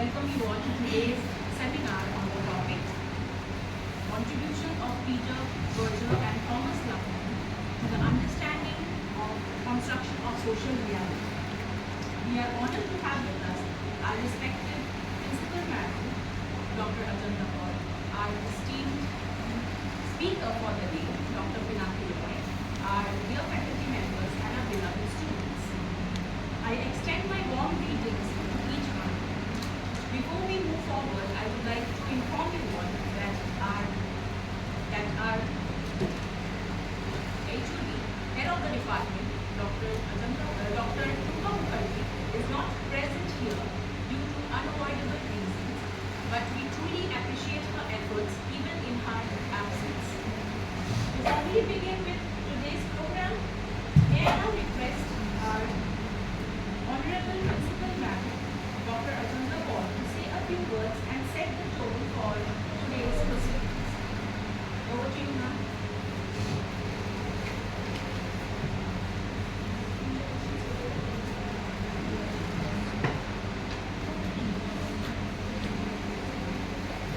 welcome you all to today's seminar on the topic Contribution of Peter Berger and Thomas Luckman to the Understanding of Construction of Social Reality. We are honored to have with us our respected Principal Madam, Dr. Ajanta Kaur, our esteemed speaker for the day, Dr. Pinaki Roy, our dear faculty members and our beloved students. I extend my warm greetings to each one. Before we move forward, I would like to inform you all that our HOD, head of the department, Dr. Tuka Mukherjee, is not present here due to unavoidable reasons, but we truly appreciate her efforts even in her absence. Before we begin with today's program, may I now request our Honorable Principal Madam, Dr. Ajanta Kaur, to say a few words and set the tone for today's proceedings. Over to you, ma'am.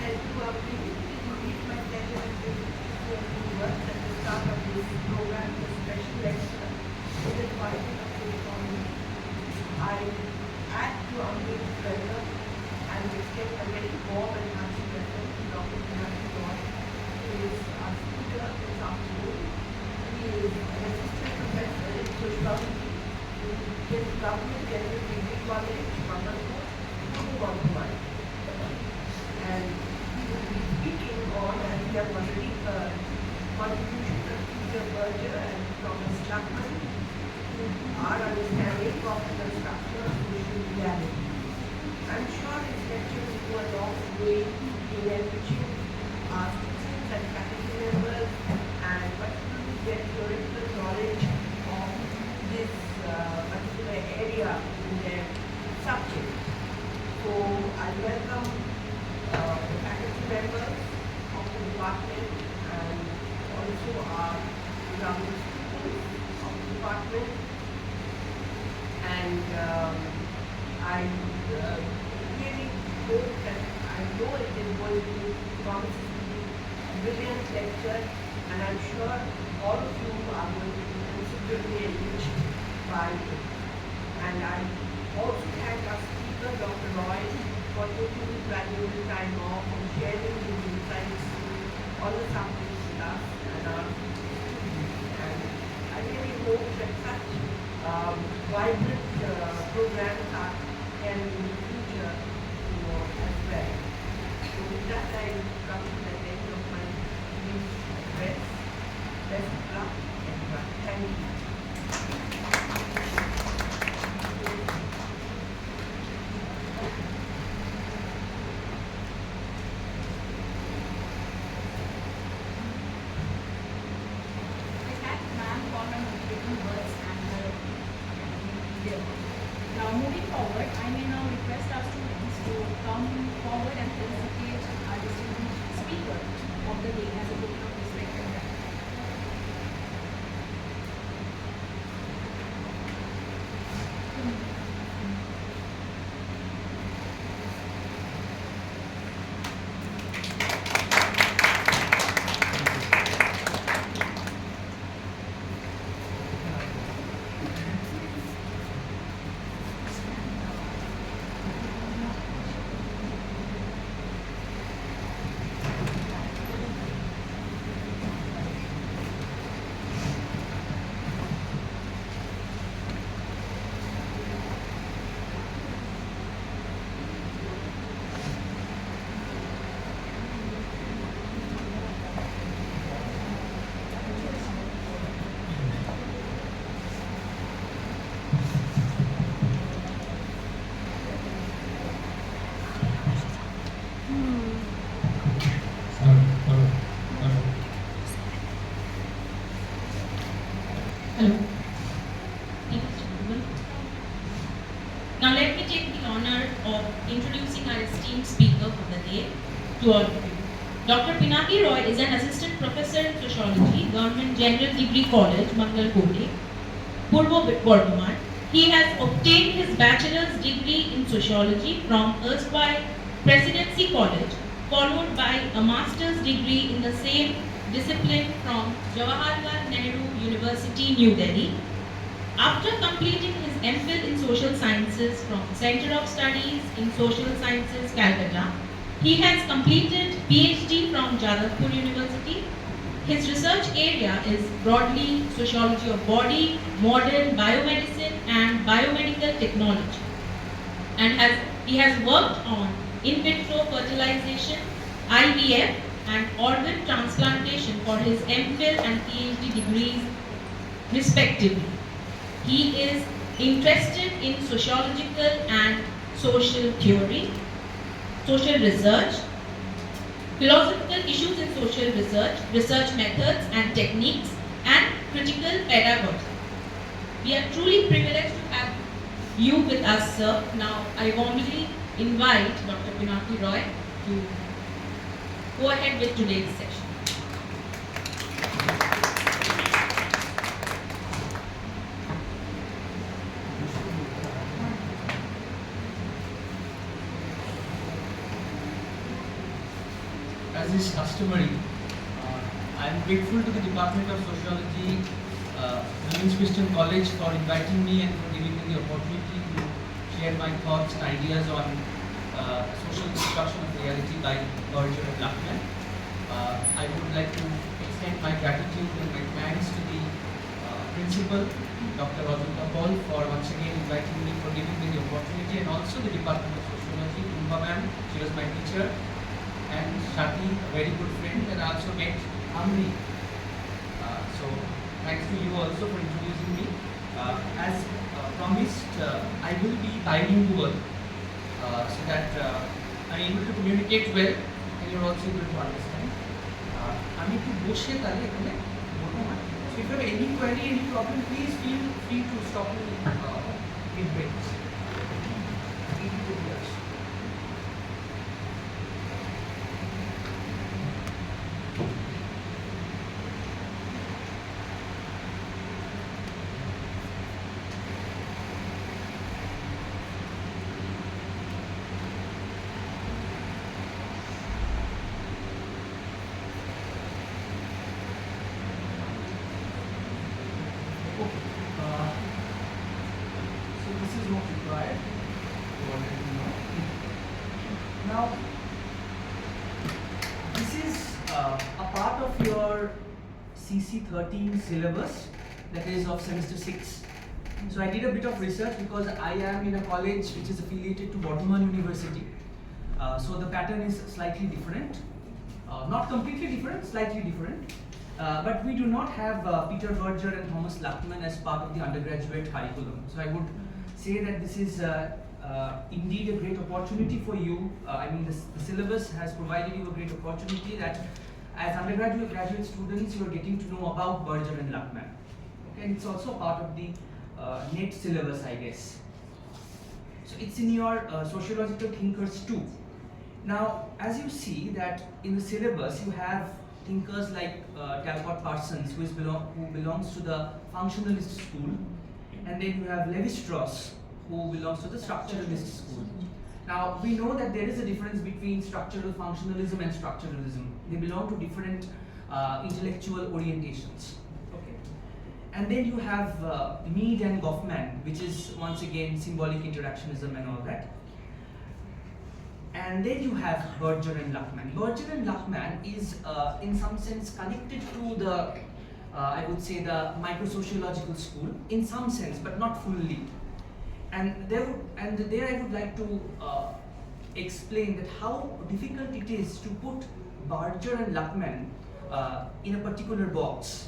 As you are pleased, it is my pleasure to work at the start of this program, the special lecture in the Department of the Economy. I add to our great pleasure and extend a very warm and hearty welcome to Dr. Pinaki Roy, who is our speaker this afternoon. He is an assistant professor in sociology in Government General Degree College, Mangalore, Pune. And he will be speaking on, as we have already heard, contribution of Peter Berger and Thomas Luckman to our understanding of the construction of social reality. I'm sure his lecture will go a long way in enriching our students and faculty members and particularly get theoretical knowledge of this particular area in their subject. So I welcome the faculty members of the department and also our graduate students of the department. And I really hope that I know it is going to promise to be a brilliant lecture, and I'm sure all of you are going to be considerably enriched by it. And I also thank our speaker, Dr. Roy, for taking his valuable time off and sharing his insights on the subject with us and our students. And I really hope that such vibrant programs can in the future as well. So with that, I come to the end of my brief address. Best of luck, everyone. Thank you. I thank ma'am for her motivating words and her detailed work. Now moving forward, I may now request our students to come forward and felicitate our distinguished speaker of the day as a token of respect and gratitude. Hello. Now let me take the honor of introducing our esteemed speaker for the day to all of you. Dr. Pinaki Roy is an assistant professor in sociology, Government General Degree College, Mangalore, Purvo Bardhaman. He has obtained his bachelor's degree in sociology from erstwhile Presidency College, followed by a master's degree in the same discipline from Jawaharlal Nehru University, New Delhi. After completing his MPhil in Social Sciences from Center of Studies in Social Sciences, Calcutta, he has completed PhD from Jadavpur University. His research area is broadly sociology of body, modern biomedicine and biomedical technology. And he has worked on in vitro fertilization, IVF and organ transplantation for his MPhil and PhD degrees respectively. He is interested in sociological and social theory, social research, philosophical issues in social research, research methods and techniques, and critical pedagogy. We are truly privileged to have you with us, sir. Now, I warmly invite Dr. Pinaki Roy to go ahead with today's session. As is customary, I am grateful to the Department of Sociology, Women's Christian College for inviting me and for giving me the opportunity to share my thoughts and ideas on social construction of reality by Berger and Lachman. I would like to extend my gratitude and my thanks to the principal, Dr. Rajendra Paul, for once again inviting me, for giving me the opportunity, and also the Department of Sociology, Tumba ma'am, she was my teacher, and Shati, a very good friend, and I also met Amri. So thanks to you also for introducing me. As promised, I will be bilingual so that I'm able to communicate well and you're also able to understand. আমি একটু বসে তাহলে এখানে বলবো না। So if you have any query, any problem, please feel free to stop me in breaks. Easy to do that. So this is not required. You already know. Now, this is a part of your CC13 syllabus, that is of semester 6. So I did a bit of research because I am in a college which is affiliated to Bardhaman University. So the pattern is slightly different. Not completely different, slightly different. But we do not have Peter Berger and Thomas Lachman as part of the undergraduate curriculum. So I would say that this is indeed a great opportunity for you. I mean, the syllabus has provided you a great opportunity that as undergraduate, graduate students, you are getting to know about Berger and Lachman. Okay, and it's also part of the NET syllabus, I guess. So it's in your sociological thinkers too. Now, as you see that in the syllabus, you have thinkers like Talcott Parsons, who belongs to the functionalist school, and then you have Levi-Strauss, who belongs to the structuralist school. Now, we know that there is a difference between structural functionalism and structuralism. They belong to different intellectual orientations. Okay. And then you have Mead and Goffman, which is once again symbolic interactionism and all that. And then you have Berger and Lachman. Berger and Lachman is in some sense connected to the, I would say, the microsociological school in some sense, but not fully. And there I would like to explain that how difficult it is to put Berger and Lachman in a particular box.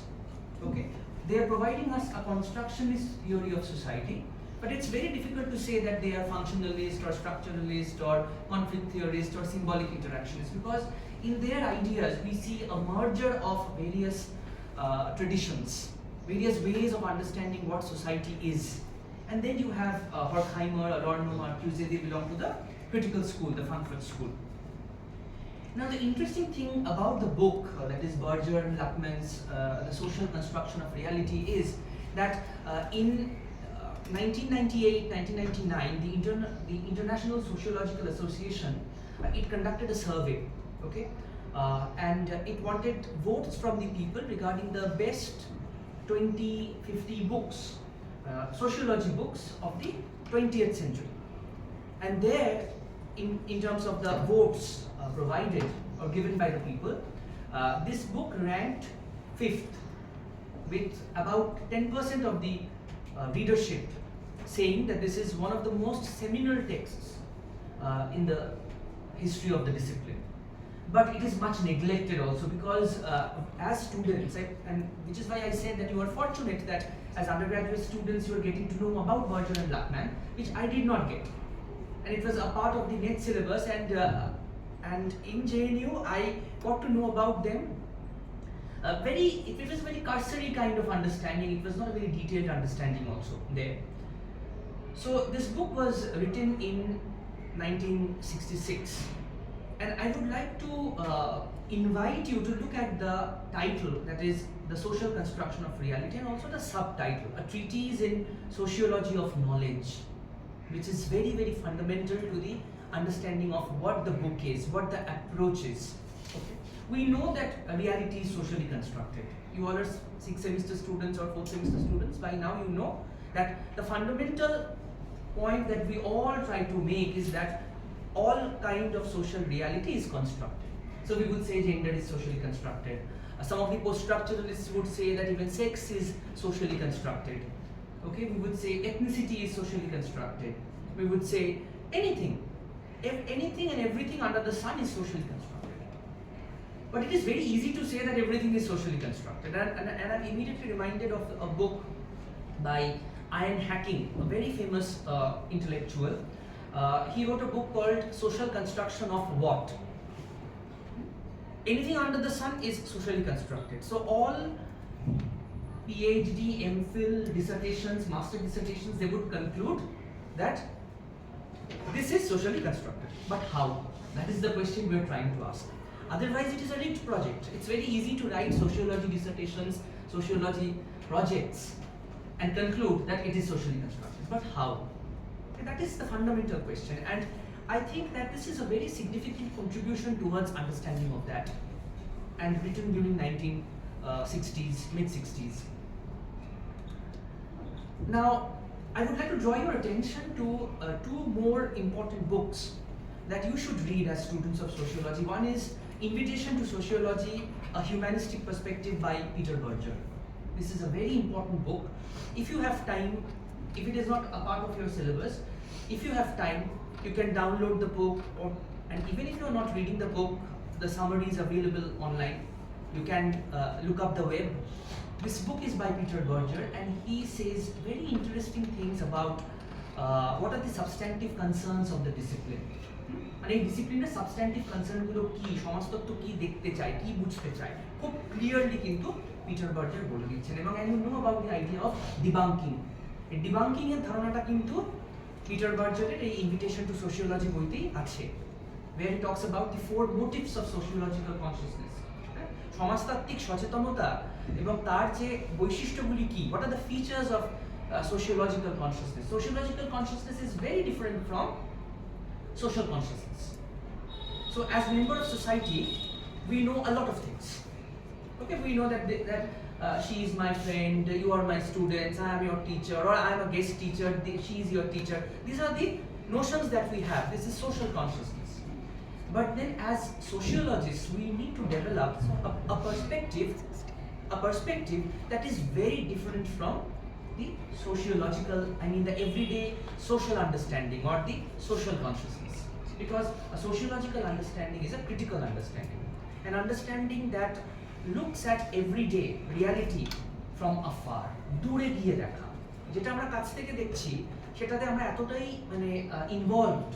Okay, they are providing us a constructionist theory of society, but it's very difficult to say that they are functionalist or structuralist or conflict theorist or symbolic interactionist, because in their ideas we see a merger of various traditions, various ways of understanding what society is. And then you have Horkheimer, Adorno, Marcuse, they belong to the critical school, the Frankfurt school. Now the interesting thing about the book, that is Berger and Lachman's The Social Construction of Reality, is that in 1998, 1999, the International Sociological Association, it conducted a survey, okay, and it wanted votes from the people regarding the best 50 books, sociology books of the 20th century. And there, in terms of the votes provided or given by the people, this book ranked 5th with about 10% of the readership saying that this is one of the most seminal texts in the history of the discipline. But it is much neglected also because as students, and which is why I said that you are fortunate that as undergraduate students you are getting to know about Berger and Lachmann, which I did not get. And it was a part of the net syllabus, and in JNU I got to know about them. It was a very cursory kind of understanding. It was not a very detailed understanding also there. So this book was written in 1966, and I would like to invite you to look at the title, that is The Social Construction of Reality, and also the subtitle, A Treatise in Sociology of Knowledge, which is very, very fundamental to the understanding of what the book is, what the approach is. Okay. We know that reality is socially constructed. You all are 6th semester students or 4th semester students. By now you know that the fundamental point that we all try to make is that all kind of social reality is constructed. So we would say gender is socially constructed. Some of the post-structuralists would say that even sex is socially constructed. Okay, we would say ethnicity is socially constructed. We would say anything and everything under the sun is socially constructed. But it is very easy to say that everything is socially constructed. And I'm immediately reminded of a book by Ian Hacking, a very famous intellectual. He wrote a book called Social Construction of What? Anything under the sun is socially constructed. So all PhD, MPhil dissertations, master dissertations, they would conclude that this is socially constructed. But how? That is the question we are trying to ask. Otherwise, it is a rigged project. It's very easy to write sociology dissertations, sociology projects, and conclude that it is socially constructed. But how? And that is the fundamental question. And I think that this is a very significant contribution towards understanding of that, and written during 1960s, mid-60s. Now, I would like to draw your attention to two more important books that you should read as students of sociology. One is Invitation to Sociology, A Humanistic Perspective by Peter Berger. This is a very important book. If you have time, if it is not a part of your syllabus, if you have time, you can download the book, and even if you are not reading the book, the summary is available online. You can look up the web. This book is by Peter Berger, and he says very interesting things about what are the substantive concerns of the discipline. মানে এই ডিসিপ্লিনের substantive কনসার্নগুলো কি, সমাজতত্ত্ব কি দেখতে চায়, কি বুঝতে চায়, খুব ক্লিয়ারলি কিন্তু পিটার বার্জার বলে দিচ্ছেন। এবং I know about the idea of debunking. এই ডিবাঙ্কিং এর ধারণাটা কিন্তু পিটার বার্জারের এই ইনভিটেশন টু সোশিওলজি বইতেই আছে, where he talks about the 4 motives of sociological consciousness. সমাজতাত্ত্বিক সচেতনতা এবং তার যে বৈশিষ্ট্যগুলি কি, what are the features of sociological consciousness. Sociological consciousness is very different from social consciousness. So as member of society, we know a lot of things. Okay, we know that she is my friend, you are my students, I am your teacher, or I am a guest teacher, she is your teacher. These are the notions that we have. This is social consciousness. But then as sociologists, we need to develop a perspective that is very different from the sociological, the everyday social understanding or the social consciousness. Because a sociological understanding is a critical understanding. An understanding that looks at everyday reality from afar. দূরে গিয়ে দেখা। যেটা আমরা কাছ থেকে দেখছি সেটাতে আমরা এতটাই ইনভলভড,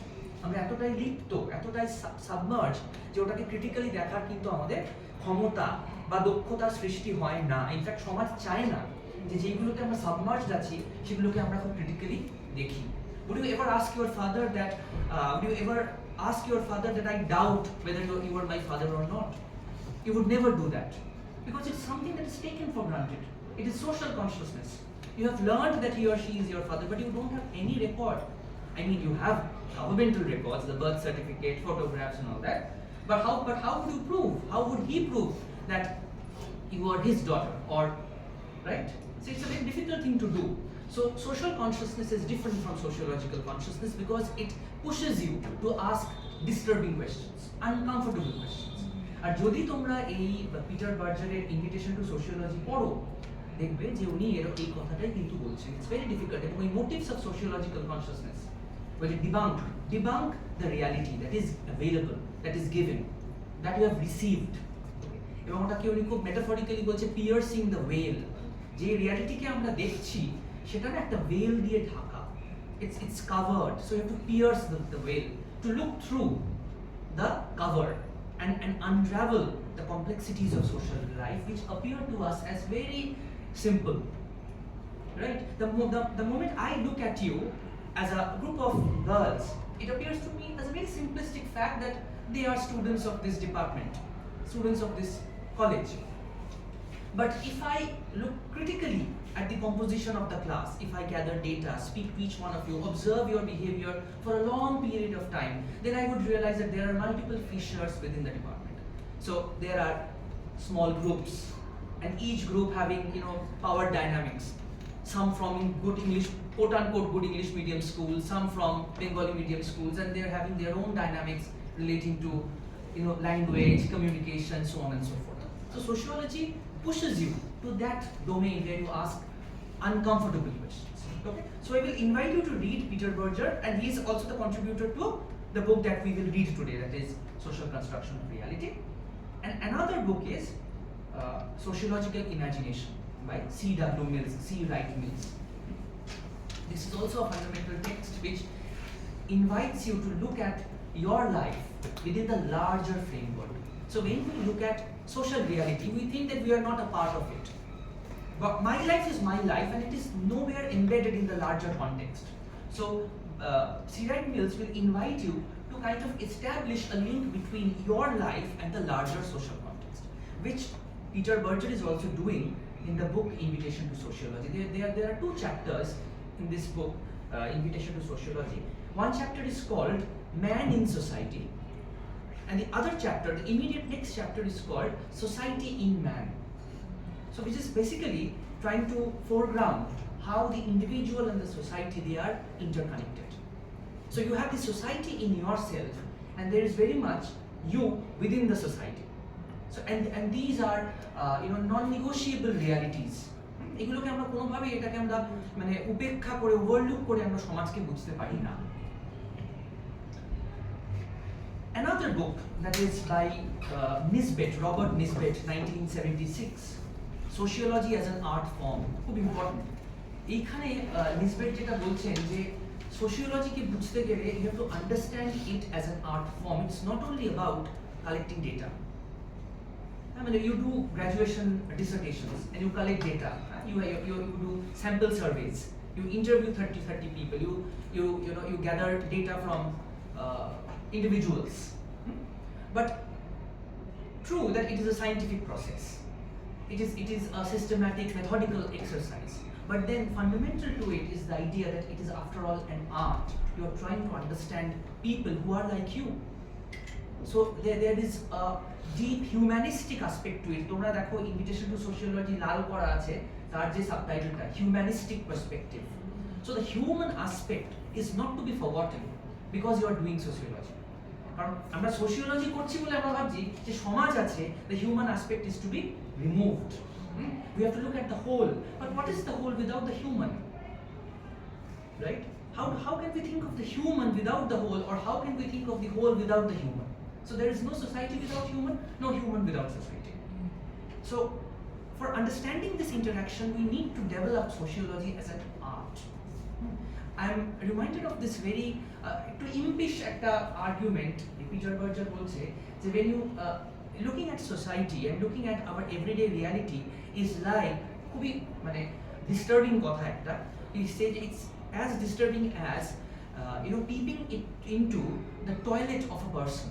আমরা এতটাই লিপ্ত, এতটাই সাবমার্জ যে ওটাকে ক্রিটিক্যালি দেখার কিন্তু আমাদের ক্ষমতা বা দক্ষতার সৃষ্টি হয় না। ইনফ্যাক্ট সমাজ চায় না যে যেগুলোতে আমরা সাবমার্জড আছি সেগুলোকে আমরা খুব ক্রিটিক্যালি দেখি। Would you ever ask your father that I doubt whether you are my father or not? You would never do that, because it's something that is taken for granted. It is social consciousness. You have learned that he or she is your father, but you don't have any record. I mean, you have governmental records, the birth certificate, photographs, and all that. But how would you prove? How would he prove that you are his daughter, or right? So it's a very difficult thing to do. So social consciousness is different from sociological consciousness because it pushes you to ask disturbing questions, uncomfortable questions. আর যদি তোমরা এই Peter বার্জারের invitation two sociology পড়ো, দেখবে যে উনি এই কথাটাই কিন্তু বলছেন। ইটস ভেরি ডিফিকাল্ট এবং এই motives of sociological consciousness where it debunk the reality that is available, that is given, that you have received. এবং ওটাকে উনি খুব মেটাফরিক্যালি বলছে পিয়ার্সিং দ্য ওয়েল, যে রিয়ালিটিকে আমরা দেখছি সেটা না একটা ওয়েল দিয়ে Dhaka, it's covered, so you have to pierce the veil to look through the cover and unravel the complexities of social life which appear to us as very simple, right? The moment I look at you as a group of girls, it appears to me as a very simplistic fact that they are students of this department, students of this college. But if I look critically at the composition of the class, if I gather data, speak to each one of you, observe your behavior for a long period of time, then I would realize that there are multiple fissures within the department. So there are small groups, and each group having, power dynamics. Some from good English, quote unquote good English medium schools, some from Bengali medium schools, and they're having their own dynamics relating to, language, communication, so on and so forth. So sociology pushes you to that domain where you ask uncomfortable questions. Okay? So I will invite you to read Peter Berger, and he is also the contributor to the book that we will read today, that is Social Construction of Reality. And another book is Sociological Imagination by C.W. Mills, C. Wright Mills. This is also a fundamental text which invites you to look at your life within the larger framework. So when we look at social reality, we think that we are not a part of it. But my life is my life, and it is nowhere embedded in the larger context. So C. Wright Mills will invite you to kind of establish a link between your life and the larger social context, which Peter Berger is also doing in the book Invitation to Sociology. There are two chapters in this book, Invitation to Sociology. One chapter is called Man in Society, and the other chapter, the immediate next chapter, is called Society in Man. So which is basically trying to foreground how the individual and the society, they are interconnected. So you have the society in yourself, and there is very much you within the society. So and these are non-negotiable realities. এগুলোকে আমরা কোনোভাবে এটাকে আমরা মানে উপেক্ষা করে overlook করে আমরা সমাজকে বুঝতে পারি না। Another book that is by Nisbet, Robert Nisbet, 1976, Sociology as an Art Form, খুব ইম্পর্টেন্ট। এইখানে নিসবেট যেটা বলছেন যে সোশিওলজিকে বুঝতে গেলে you have to understand it as an art form. It's not only about collecting data. I mean, you do graduation dissertations and you collect data. You do sample surveys. You interview 30 people. You gather data from individuals. But true that it is a scientific process. It is a systematic, methodical exercise. But then fundamental to it is the idea that it is after all an art. You are trying to understand people who are like you. So there is a deep humanistic aspect to it. তোমরা দেখো Invitation to Sociology লাল করা আছে, তার যে সাবটাইটেলটা humanistic perspective. So the human aspect is not to be forgotten because you are doing sociology. কারণ আমরা sociology করছি বলে আমরা ভাবছি যে সমাজ আছে, the human aspect is to be removed. We have to look at the whole. But what is the whole without the human? Right? How can we think of the human without the whole, or how can we think of the whole without the human? So there is no society without human, no human without society. So for understanding this interaction, we need to develop sociology as an art. I'm reminded of this very to impish একটা argument Peter Berger বলছে যে when you looking at society and looking at our everyday reality is like খুবই মানে disturbing কথা একটা. He said it's as disturbing as peeping into the toilet of a person.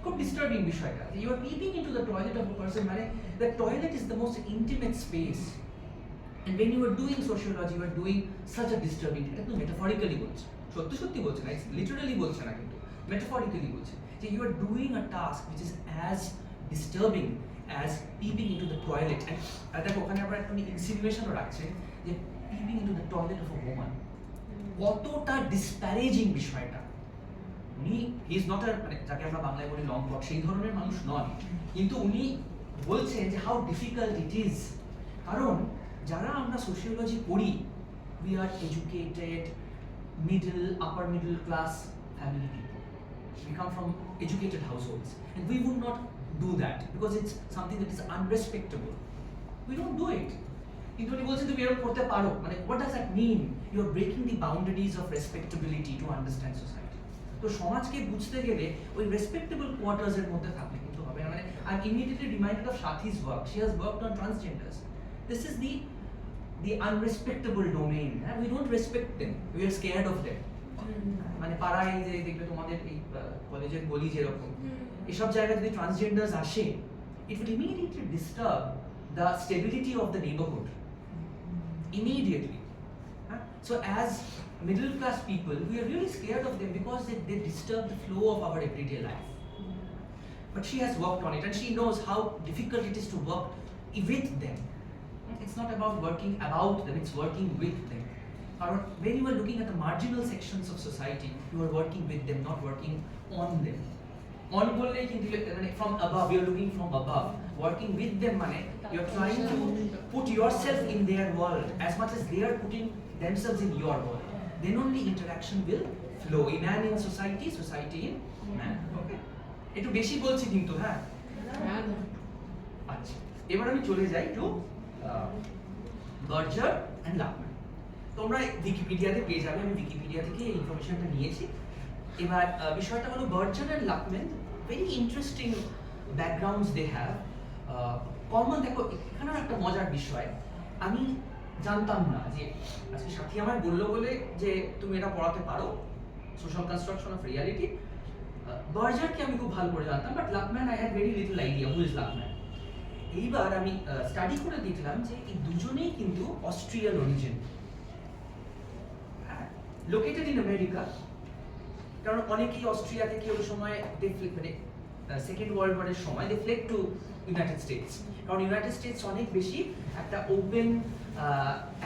খুব disturbing বিষয়টা. You are peeping into the toilet of a person, মানে the toilet is the most intimate space And when you are doing sociology, you are doing such a disturbing, এটা কিন্তু metaphorically বলছে, সত্যি সত্যি বলছে না, লিটারালি বলছে না, কিন্তু metaphorically বলছে যে you are doing a task which is as disturbing as peeping into the toilet. And দেখো ওখানে আবার একটা ইনসিনুয়েশনও রাখছে যে peeping into the toilet of a woman, কতটা ডিসপ্যারেজিং বিষয়টা। উনি হি ইজ নট মানে যাকে আমরা বাংলায় বলি লং বক, সেই ধরনের মানুষ নন, কিন্তু উনি বলছেন যে হাউ ডিফিকাল্ট ইট ইজ। কারণ যারা আমরা সোশিওলজি পড়ি, we are educated upper middle class family people, we come from educated households, and we would not do that because it's something that is unrespectable. We don't do it. কিন্তু উনি বলছেন তুমি এরকম করতে পারো, মানে what does that mean? You are breaking the boundaries of respectability to understand society. তো সমাজকে বুঝতে গেলে ওই রেসপেক্টেবল কোয়ার্টার্স এর মধ্যে থাকলে কিন্তু হবে না। মানে I immediately reminded of Sathi's work, she has worked on transgenders. This is the unrespectable domain, and we don't respect them, we are scared of them. মানে পাড়ায় যে দেখবে তোমাদের এই কলেজের গলি যেরকম, এসব জায়গায় যদি ট্রান্সজেন্ডার্স আসে, it will immediately disturb the stability of the neighborhood. Immediately. So as middle class people, we are really scared of them because they disturb the flow of our everyday life. But she has worked on it, and she knows how difficult it is to work with them. It's not about working about them, it's working with them. When you are looking at the marginal sections of society, you are working with them, not working on them. On bolle kintu from above, you are looking from above. Working with them mane you are trying to put yourself in their world as much as they are putting themselves in your world. Then only interaction will flow. In man in society, society in man. Okay? একটু বেশি বলছি কিন্তু, হ্যাঁ আচ্ছা, এবার আমি চলে যাই টু বার্জার অ্যান্ড লাকম্যান। তোমরা উইকিপিডিয়াতে পেয়ে যাবে, আমি উইকিপিডিয়া থেকে এই ইনফরমেশনটা নিয়েছি। এবার বিষয়টা হলো Berger and Luckmann, very interesting backgrounds they have. Common দেখো এখানেও একটা মজার বিষয়, আমি জানতাম না যে আজকে সাথী আমার বললো বলে যে তুমি এটা পড়াতে পারো, সোশ্যাল কনস্ট্রাকশন অফ রিয়ালিটি। বার্জারকে আমি খুব ভালো করে জানতাম, but Luckmann I had very little idea who is Luckmann. এইবার আমি স্টাডি করে দেখলাম যে এই দুজনেই কিন্তু Austrian origin, located in America. কারণ অনেকেই অস্ট্রিয়া থেকে ওই সময় মানে সেকেন্ড ওয়ার্ল্ড ওয়ারের সময় দে ফ্লেড টু ইউনাইটেড স্টেটস, কারণ ইউনাইটেড স্টেটস অনেক বেশি একটা ওপেন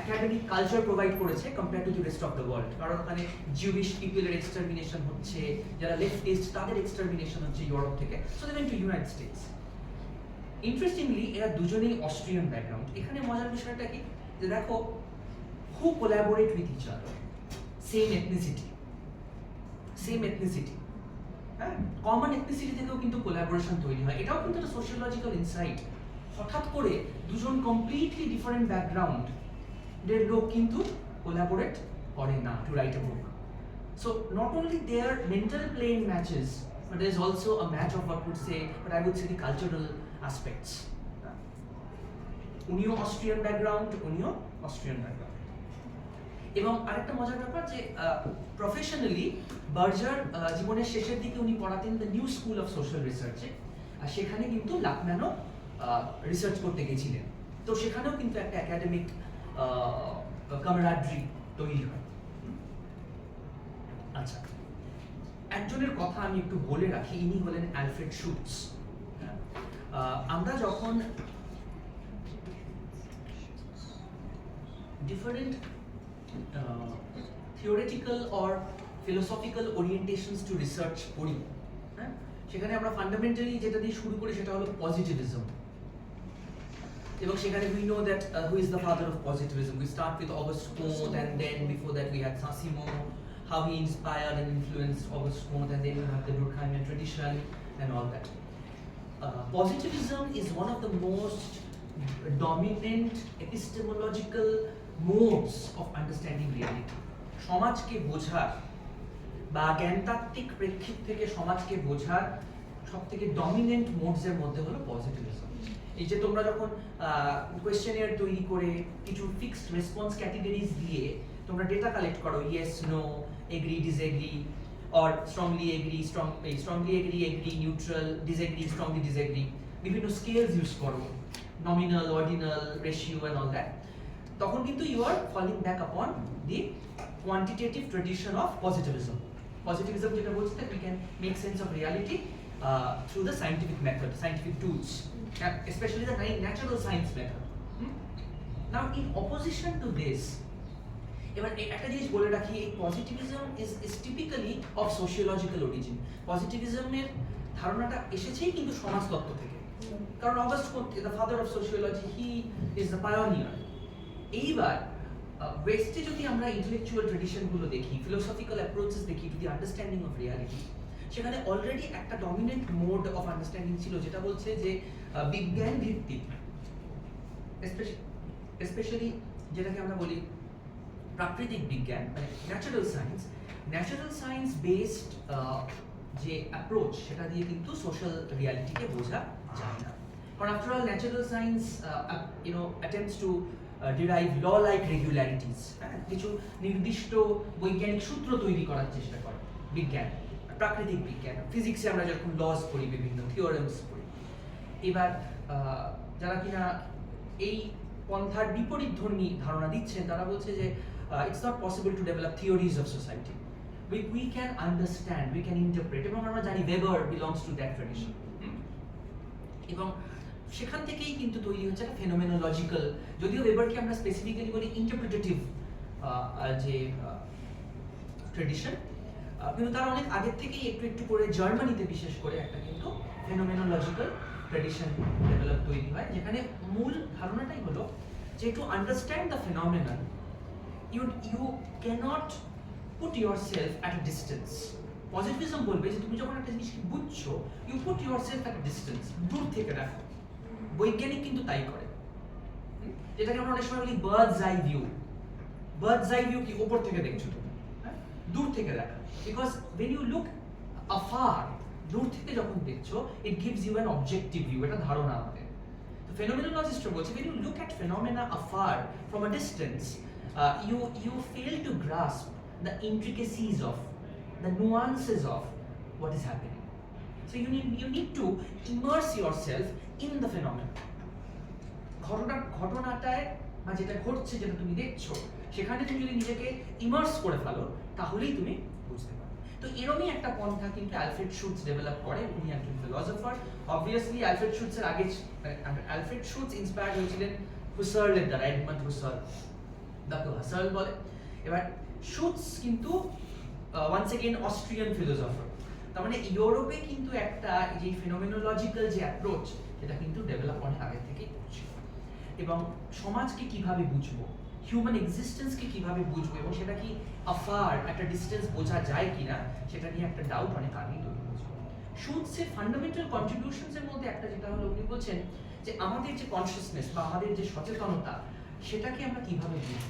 একাডেমিক কালচার প্রোভাইড করেছে compare to the rest of the world. কারণ ওখানে জিউইশ পিপলের এক্সটারমিনেশন হচ্ছে, যারা লেফটিস্ট তাদের এক্সটারমিনেশন হচ্ছে ইউরোপ থেকে, so they went to United States. Interestingly এরা দুজনেই অস্ট্রিয়ান ব্যাকগ্রাউন্ড। এখানে মজার বিষয়টা কি যে দেখো, who collaborate with each other, same ethnicity, হ্যাঁ, কমন এথনিসিটি থেকেও কিন্তু কোলাবোরেশন তৈরি হয়। এটাও কিন্তু একটা সোশিওলজিক্যাল ইনসাইট। হঠাৎ করে দুজন কমপ্লিটলি ডিফারেন্ট ব্যাকগ্রাউন্ড এর লোক কিন্তু কোলাবোরেট করে না to write a book. So not only their mental plane matches, but there is also a match of what would say, but I would say the cultural aspects. উনিও Austrian background, উনিও Austrian background. এবং আরেকটা মজার ব্যাপার যে professionally Berger জীবনের শেষের দিকে উনি পড়াতেন the New School of Social রিসার্চে, আর সেখানে কিন্তু লাকম্যানও রিসার্চ করতে গেছিলেন। তো সেখানেও কিন্তু একটা একাডেমিক কামারাড্রি তৈরি হয়। আচ্ছা, একজনের কথা আমি একটু বলে রাখি, ইনি হলেন অ্যালফ্রেড শুটস। আমরা যখন different theoretical or philosophical orientations to research পড়ি, হ্যাঁ, সেখানে আমরা ফান্ডামেন্টালি যেটা দিয়ে শুরু করি সেটা হলো পজিটিভিজম। এবং সেখানে we know that who is the father of positivism. We start with Auguste Comte, and then before that we had Saint-Simon, how he inspired and influenced Auguste Comte, and then you have the Durkheimian tradition and all that. Positivism is one of the most dominant epistemological modes of understanding reality. সমাজকে বোঝার বা জ্ঞানতাত্ত্বিক প্রেক্ষিত থেকে সমাজকে বোঝার সবথেকে dominant modes এর মধ্যে হলো পজিটিভিজম। এই যে তোমরা যখন কোয়েশ্চেনিয়ার তৈরি করে কিছু ফিক্সড রেসপন্স ক্যাটাগরিজ দিয়ে তোমরা ডেটা কালেক্ট করো, yes, no, agree, disagree, or strongly agree, strongly agree, neutral, disagree, strongly disagree, বিভিন্ন স্কেলস ইউজ করো, nominal, ordinal, ratio and all that. তখন কিন্তু you are falling back upon the quantitative tradition of positivism. Positivism যেটা বলছে that we can make sense of reality through the scientific method, scientific tools, and especially the natural science method. Now in opposition to this, এবার একটা জিনিস বলে রাখি, এই positivism is typically of sociological origin. পজিটিভিজমের ধারণাটা এসেছেই কিন্তু সমাজতত্ত্ব থেকে, কারণ Auguste Comte, the father of sociology, he is the pioneer. এইবার ওয়েস্টে যদি আমরা ইন্টেলেকচুয়াল ট্রেডিশনগুলো দেখি, ফিলোসফিক্যাল অ্যাপ্রোচেস দেখি to the understanding of reality, সেখানে অলরেডি একটা ডমিনেন্ট মোড অফ আন্ডারস্ট্যান্ডিং ছিল যেটা বলছে যে বিজ্ঞান ভিত্তিক, স্পেশালি যেটাকে আমরা বলি প্রাকৃতিক বিজ্ঞান, মানে ন্যাচারাল সায়েন্স বেসড যে অ্যাপ্রোচ, সেটা দিয়ে কিন্তু সোশ্যাল রিয়ালিটিকে বোঝা যায় না। কারণ after all natural science attempts to derive law-like regularities, কিছু নির্দিষ্ট বৈজ্ঞানিক সূত্র তৈরি করার চেষ্টা করে বিজ্ঞান, প্রাকৃতিক বিজ্ঞান। ফিজিক্সে আমরা যখন লস পড়ি, বিভিন্ন থিওরেমস পড়ি। এবার যারা কিনা এই পন্থার বিপরীতধর্মী ধারণা দিচ্ছেন, তারা বলছে যে it's not possible to develop theories of society, we can understand, we can interpret, এবং আমরা জানি weber belongs to that tradition. এবং সেখান থেকেই কিন্তু তৈরি হচ্ছে একটা ফেনোমেনোলজিক্যাল, যদিও ওয়েবারকে আমরা স্পেসিফিক্যালি বলি ইন্টারপ্রিটেটিভ যে ট্রেডিশন, কিন্তু তার অনেক আগের থেকেই একটু একটু করে জার্মানিতে বিশেষ করে একটা কিন্তু ফেনোমেনোলজিক্যাল ট্রেডিশন ডেভেলপ তৈরি হয়, যেখানে মূল ধারণাটাই হলো যে to understand the phenomenon you cannot put yourself at a distance. Positivism বলবে যে তুমি যখন একটা জিনিসকে বুঝছো, you put yourself at distance, দূর থেকে দেখো। বৈজ্ঞানিক কিন্তু তাই করে, যেটাকে আমরা অনেক সময় বলি birds eye view. Birds eye view কি? ওপর থেকে দেখছো তুমি, দূর থেকে দেখা। Because when you look afar, দূর থেকে যখন দেখছো, it gives you an objective view, এটা ধারণা আমাদের। তো ফেনোমেনোলজিস্টরা বলছে when you look at phenomena afar from a distance, you fail to grasp the intricacies of, the nuances of what is happening. So you need to immerse yourself in the phenomena. ঘটনাটায় বা যেটা ঘটছে, যেটা তুমি দেখছো, সেখানে তুমি যদি নিজেকে ইমার্স করে ফেলো, তাহলেই তুমি বুঝতে পারবে। তো এরকমই একটা পন্থা কিন্তু অ্যালফ্রেড শুটস ডেভেলপ করে। উনি একজন ফিলোসফার। অবভিয়াসলি অ্যালফ্রেড শুটসের আগে, অ্যালফ্রেড শুটস ইন্সপায়ার্ড হয়েছিলেন হুসার্লের দ্বারা, এডমান্ড হুসার্ল, তাকে হাসার্ল বলে। এবার শুটস কিন্তু ওয়ান্স এগেইন অস্ট্রিয়ান ফিলোসফার। তার মানে ইউরোপে কিন্তু একটা যে ফেনোমেনোলজিক্যাল যে অ্যাপ্রোচ, সেটা কিন্তু ডেভেলপ অনেক আগে থেকেই করছে। এবং সমাজকে কিভাবে বুঝবো, হিউম্যান এক্সিস্টেন্সকে কিভাবে বুঝবো, এবং সেটা কি আফার একটা ডিস্টেন্স বোঝা যায় কিনা, সেটা নিয়ে একটা ডাউট অনেক আগেই তৈরি হয়েছে। শুটসের ফান্ডামেন্টাল কন্ট্রিবিউশনসের মধ্যে একটা যেটা হলো, উনি বলছেন যে আমাদের যে কনসিয়াসনেস বা আমাদের যে সচেতনতা, সেটাকে আমরা কিভাবে বুঝবো,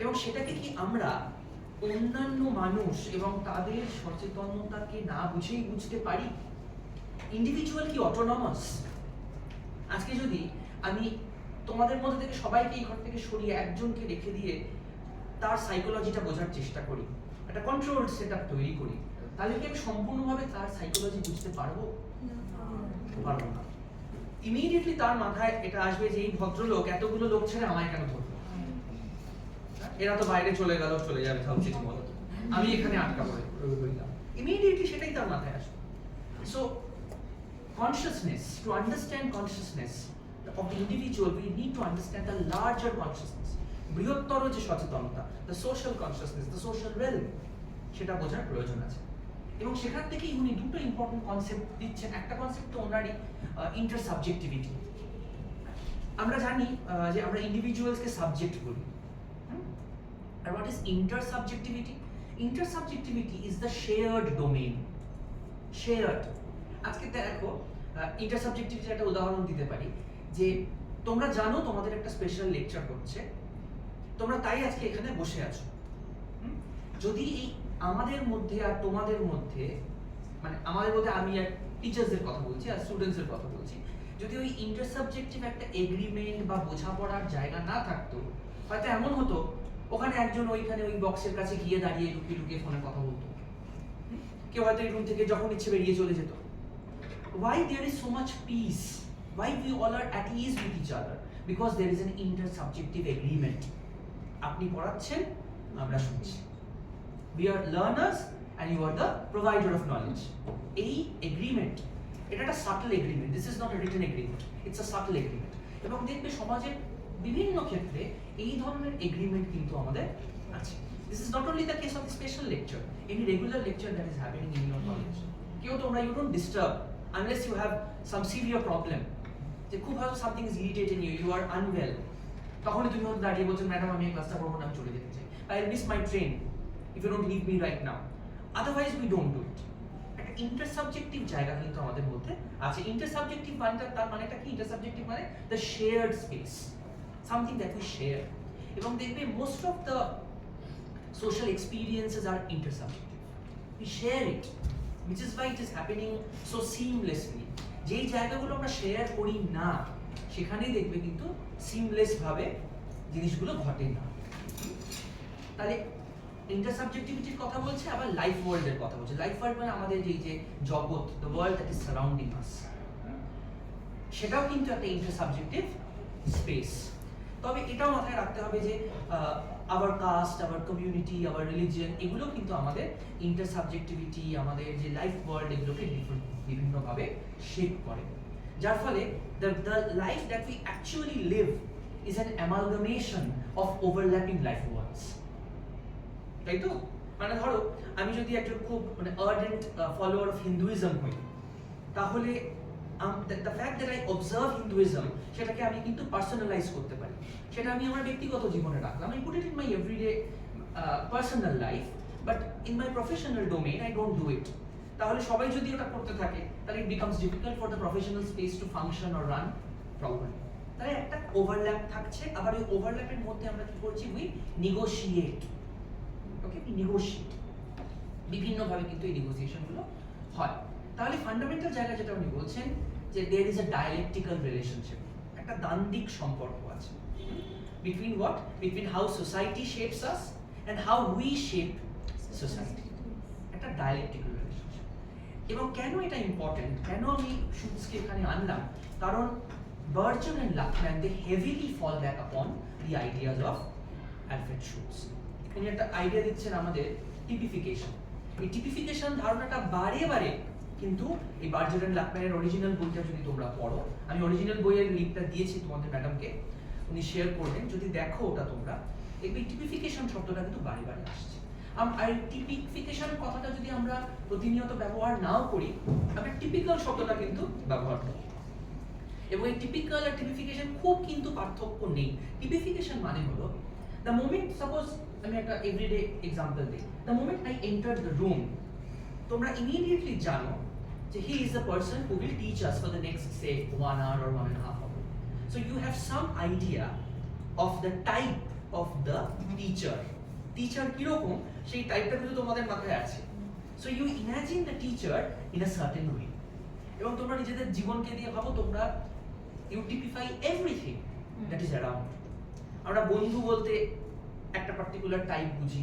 এবং সেটাকে কি আমরা অন্যান্য মানুষ এবং তাদের সচেতনতাকে না বুঝেই বুঝতে পারি? ইন্ডিভিজুয়াল কি অটোনমাস? আজকে যদি আমি তোমাদের মধ্যে থেকে সবাইকে এই ঘর থেকে সরিয়ে একজনকে রেখে দিয়ে তার সাইকোলজিটা বোঝার চেষ্টা করি, একটা কন্ট্রোলড সেটআপ তৈরি করি, তাহলে কি আমি সম্পূর্ণভাবে তার সাইকোলজি বুঝতে পারবো? পারবো না। ইমিডিয়েটলি তার মাথায় এটা আসবে যে এই ভদ্রলোক এতগুলো লোক ছেড়ে আমায় কেন ধরলো, এরা তো বাইরে চলে গেল, চলে যাবে, ভাবছি বলো, আমি এখানে আটকা পড়ে রইলাম। ইমিডিয়েটলি সেটাই তার মাথায় আসবে। So consciousness, to understand consciousness of the individual, we need to understand the larger consciousness, বৃহত্তর যে সচেতনতা, the social consciousness, the social realm, সেটা বোঝার প্রয়োজন আছে। এবং সেখান থেকেই উনি দুটো ইম্পর্টেন্ট কনসেপ্ট দিচ্ছেন। একটা কনসেপ্ট তো ওনারই ইন্টারসাবজেক্টিভিটি। আমরা জানি যে আমরা ইন্ডিভিজুয়ালসকে সাবজেক্ট বলি। আর what is intersubjectivity? Intersubjectivity is the shared domain. Shared. আজকে দেখো, ইন্টারসাবজেক্টিভিটির একটা উদাহরণ দিতে পারি, যে তোমরা জানো তোমাদের একটা স্পেশাল লেকচার হচ্ছে, তোমরা তাই আজকে এখানে বসে আছো। যদি এই আমাদের মধ্যে আর তোমাদের মধ্যে, মানে আমাদের মধ্যে আমি আর টিচার্সদের কথা বলছি আর স্টুডেন্টসের কথা বলছি, যদি ওই ইন্টারসাবজেক্টিভ একটা এগ্রিমেন্ট বা বোঝাপড়ার জায়গা না থাকতো, হয়তো এমন হতো ওখানে একজন ওইখানে ওই বক্সের কাছে গিয়ে দাঁড়িয়ে লুকিয়ে লুকিয়ে ফোনে কথা বলতো, কেউ হয়তো এই রুম থেকে যখন ইচ্ছে বেরিয়ে চলে যেত। Why there is so much peace? Why we all are at ease with each other? because there is an intersubjective agreement. আপনি পড়াচ্ছেন, আমরা শুনছি। We are learners and you are the provider of knowledge. এই agreement, এটা একটা subtle agreement. This is not a written agreement. It's a subtle agreement. এবং দেখবে সমাজের বিভিন্ন ক্ষেত্রে এই ধরনের এগ্রিমেন্ট কিন্তু আমাদের আছে। This is not only the case of the special lecture, any regular lecture that is happening in your college. কেউ তোমরা you don't disturb unless you have some severe problem. যে খুব হয়তো something is irritating you, you are unwell. তখনই তুমি হয়তো দাঁড়িয়ে বলছো ম্যাডাম আমি এই ক্লাসটা করবো না, আমি চলে যেতে চাই। I'll miss my train if you don't leave me right now. Otherwise we don't do it. একটা ইন্টারসাবজেক্টিভ জায়গা কিন্তু আমাদের মধ্যে আছে। ইন্টারসাবজেক্টিভ মানেটা তার মানেটা কি? ইন্টারসাবজেক্টিভ মানে the shared space, something that we share. এবং দেখবে most of the social experiences are intersubjective. We share it, which is why it is happening so seamlessly. যেই জায়গাগুলো আমরা শেয়ার করি না সেখানেই দেখবে কিন্তু সিমলেস ভাবে জিনিসগুলো ঘটে না। তাহলে ইন্টারসাবজেক্টিভিটির কথা বলছে, আবার লাইফ ওয়ার্ল্ডের কথা বলছে। লাইফ ওয়ার্ল্ড মানে আমাদের যে জগৎ, the world that is surrounding us, সেটাও কিন্তু একটা ইন্টারসাবজেক্টিভ স্পেস। তবে এটাও মাথায় রাখতে হবে যে our caste, our community, our religion, এগুলো কিন্তু আমাদের ইন্টারসাবজেক্টিভিটি, আমাদের যে লাইফ ওয়ার্ল্ড, এগুলোকে বিভিন্নভাবে শেপ করে। যার ফলে the life that we actually live is an amalgamation of overlapping life worlds. তাই তো? মানে ধরো আমি যদি একজন খুব মানে আর্ডেন্ট ফলোয়ার অফ হিন্দুইজম হই, তাহলে the fact that I observe Hinduism সেটাকে আমি কিন্তু পার্সোনালাইজ করতে পারি। সেটা আমি আমার ব্যক্তিগত জীবনে রাখলাম, I put it in my everyday personal life, but in my professional domain I don't do it. তাহলে সবাই যদি এটা করতে থাকে তাহলে it becomes difficult for the professional space to function or run properly. তাহলে একটা ওভারল্যাপ থাকছে, আবার ওই ওভারল্যাপের মধ্যে আমরা কি করছি? we negotiate. Okay, we negotiate। বিভিন্নভাবে কিন্তু এই নেগোসিয়েশনগুলো হয়। তাহলে ফান্ডামেন্টাল জায়গা যেটা উনি বলছেন যে there is a dialectical relationship, একটা দ্বান্দ্বিক সম্পর্ক আছে between what? Between how society shapes us and how we shape society. একটা ডায়ালেকটিক্যাল রিলেশনশিপ। এবং কেন এটা ইম্পর্টেন্ট, কেন আমি শুটসকে এখানে আনলাম? কারণ Berger and Luckmann they heavily fall back upon the ideas of Alfred Schutz. উনি একটা আইডিয়া দিচ্ছেন আমাদের টিপিফিকেশন। এই টিপিফিকেশন ধারণাটা বারে বারে কিন্তু এই বার্জন অ্যান্ড লাকম্যানের অরিজিনাল বইটা যদি তোমরা পড়ো, আমি অরিজিনাল বইয়ের লিঙ্কটা দিয়েছি তোমাদের ম্যাডামকে, উনি শেয়ার করবেন, যদি দেখো ওটা তোমরা দেখবে টিপিফিকেশন শব্দটা কিন্তু বারে বারে আসছে। আর টিপিফিকেশন কথাটা যদি আমরা প্রতিনিয়ত ব্যবহার নাও করি, আমরা টিপিক্যাল শব্দটা কিন্তু ব্যবহার করি। এবং এই টিপিক্যাল আর টিপিফিকেশন খুব কিন্তু পার্থক্য নেই। টিপিফিকেশন মানে হলো দ্য মোমেন্ট, সাপোজ আমি একটা এভরিডে এক্সাম্পল দিই, the moment I enter the room, তোমরা ইমিডিয়েটলি জানো যে he is the person who will teach us for the next say 1 hour or 1.5 hours. So you have some idea of the type of the teacher. Teacher কিরকম সেই টাইপটা কিন্তু তোমাদের মাথায় আছে। So you imagine the teacher in a certain way. এবং তোমরা নিজেদের জীবনকে দিয়ে ভাবো, তোমরা you typify everything that is around. আমরা বন্ধু বলতে একটা পার্টিকুলার টাইপ বুঝি।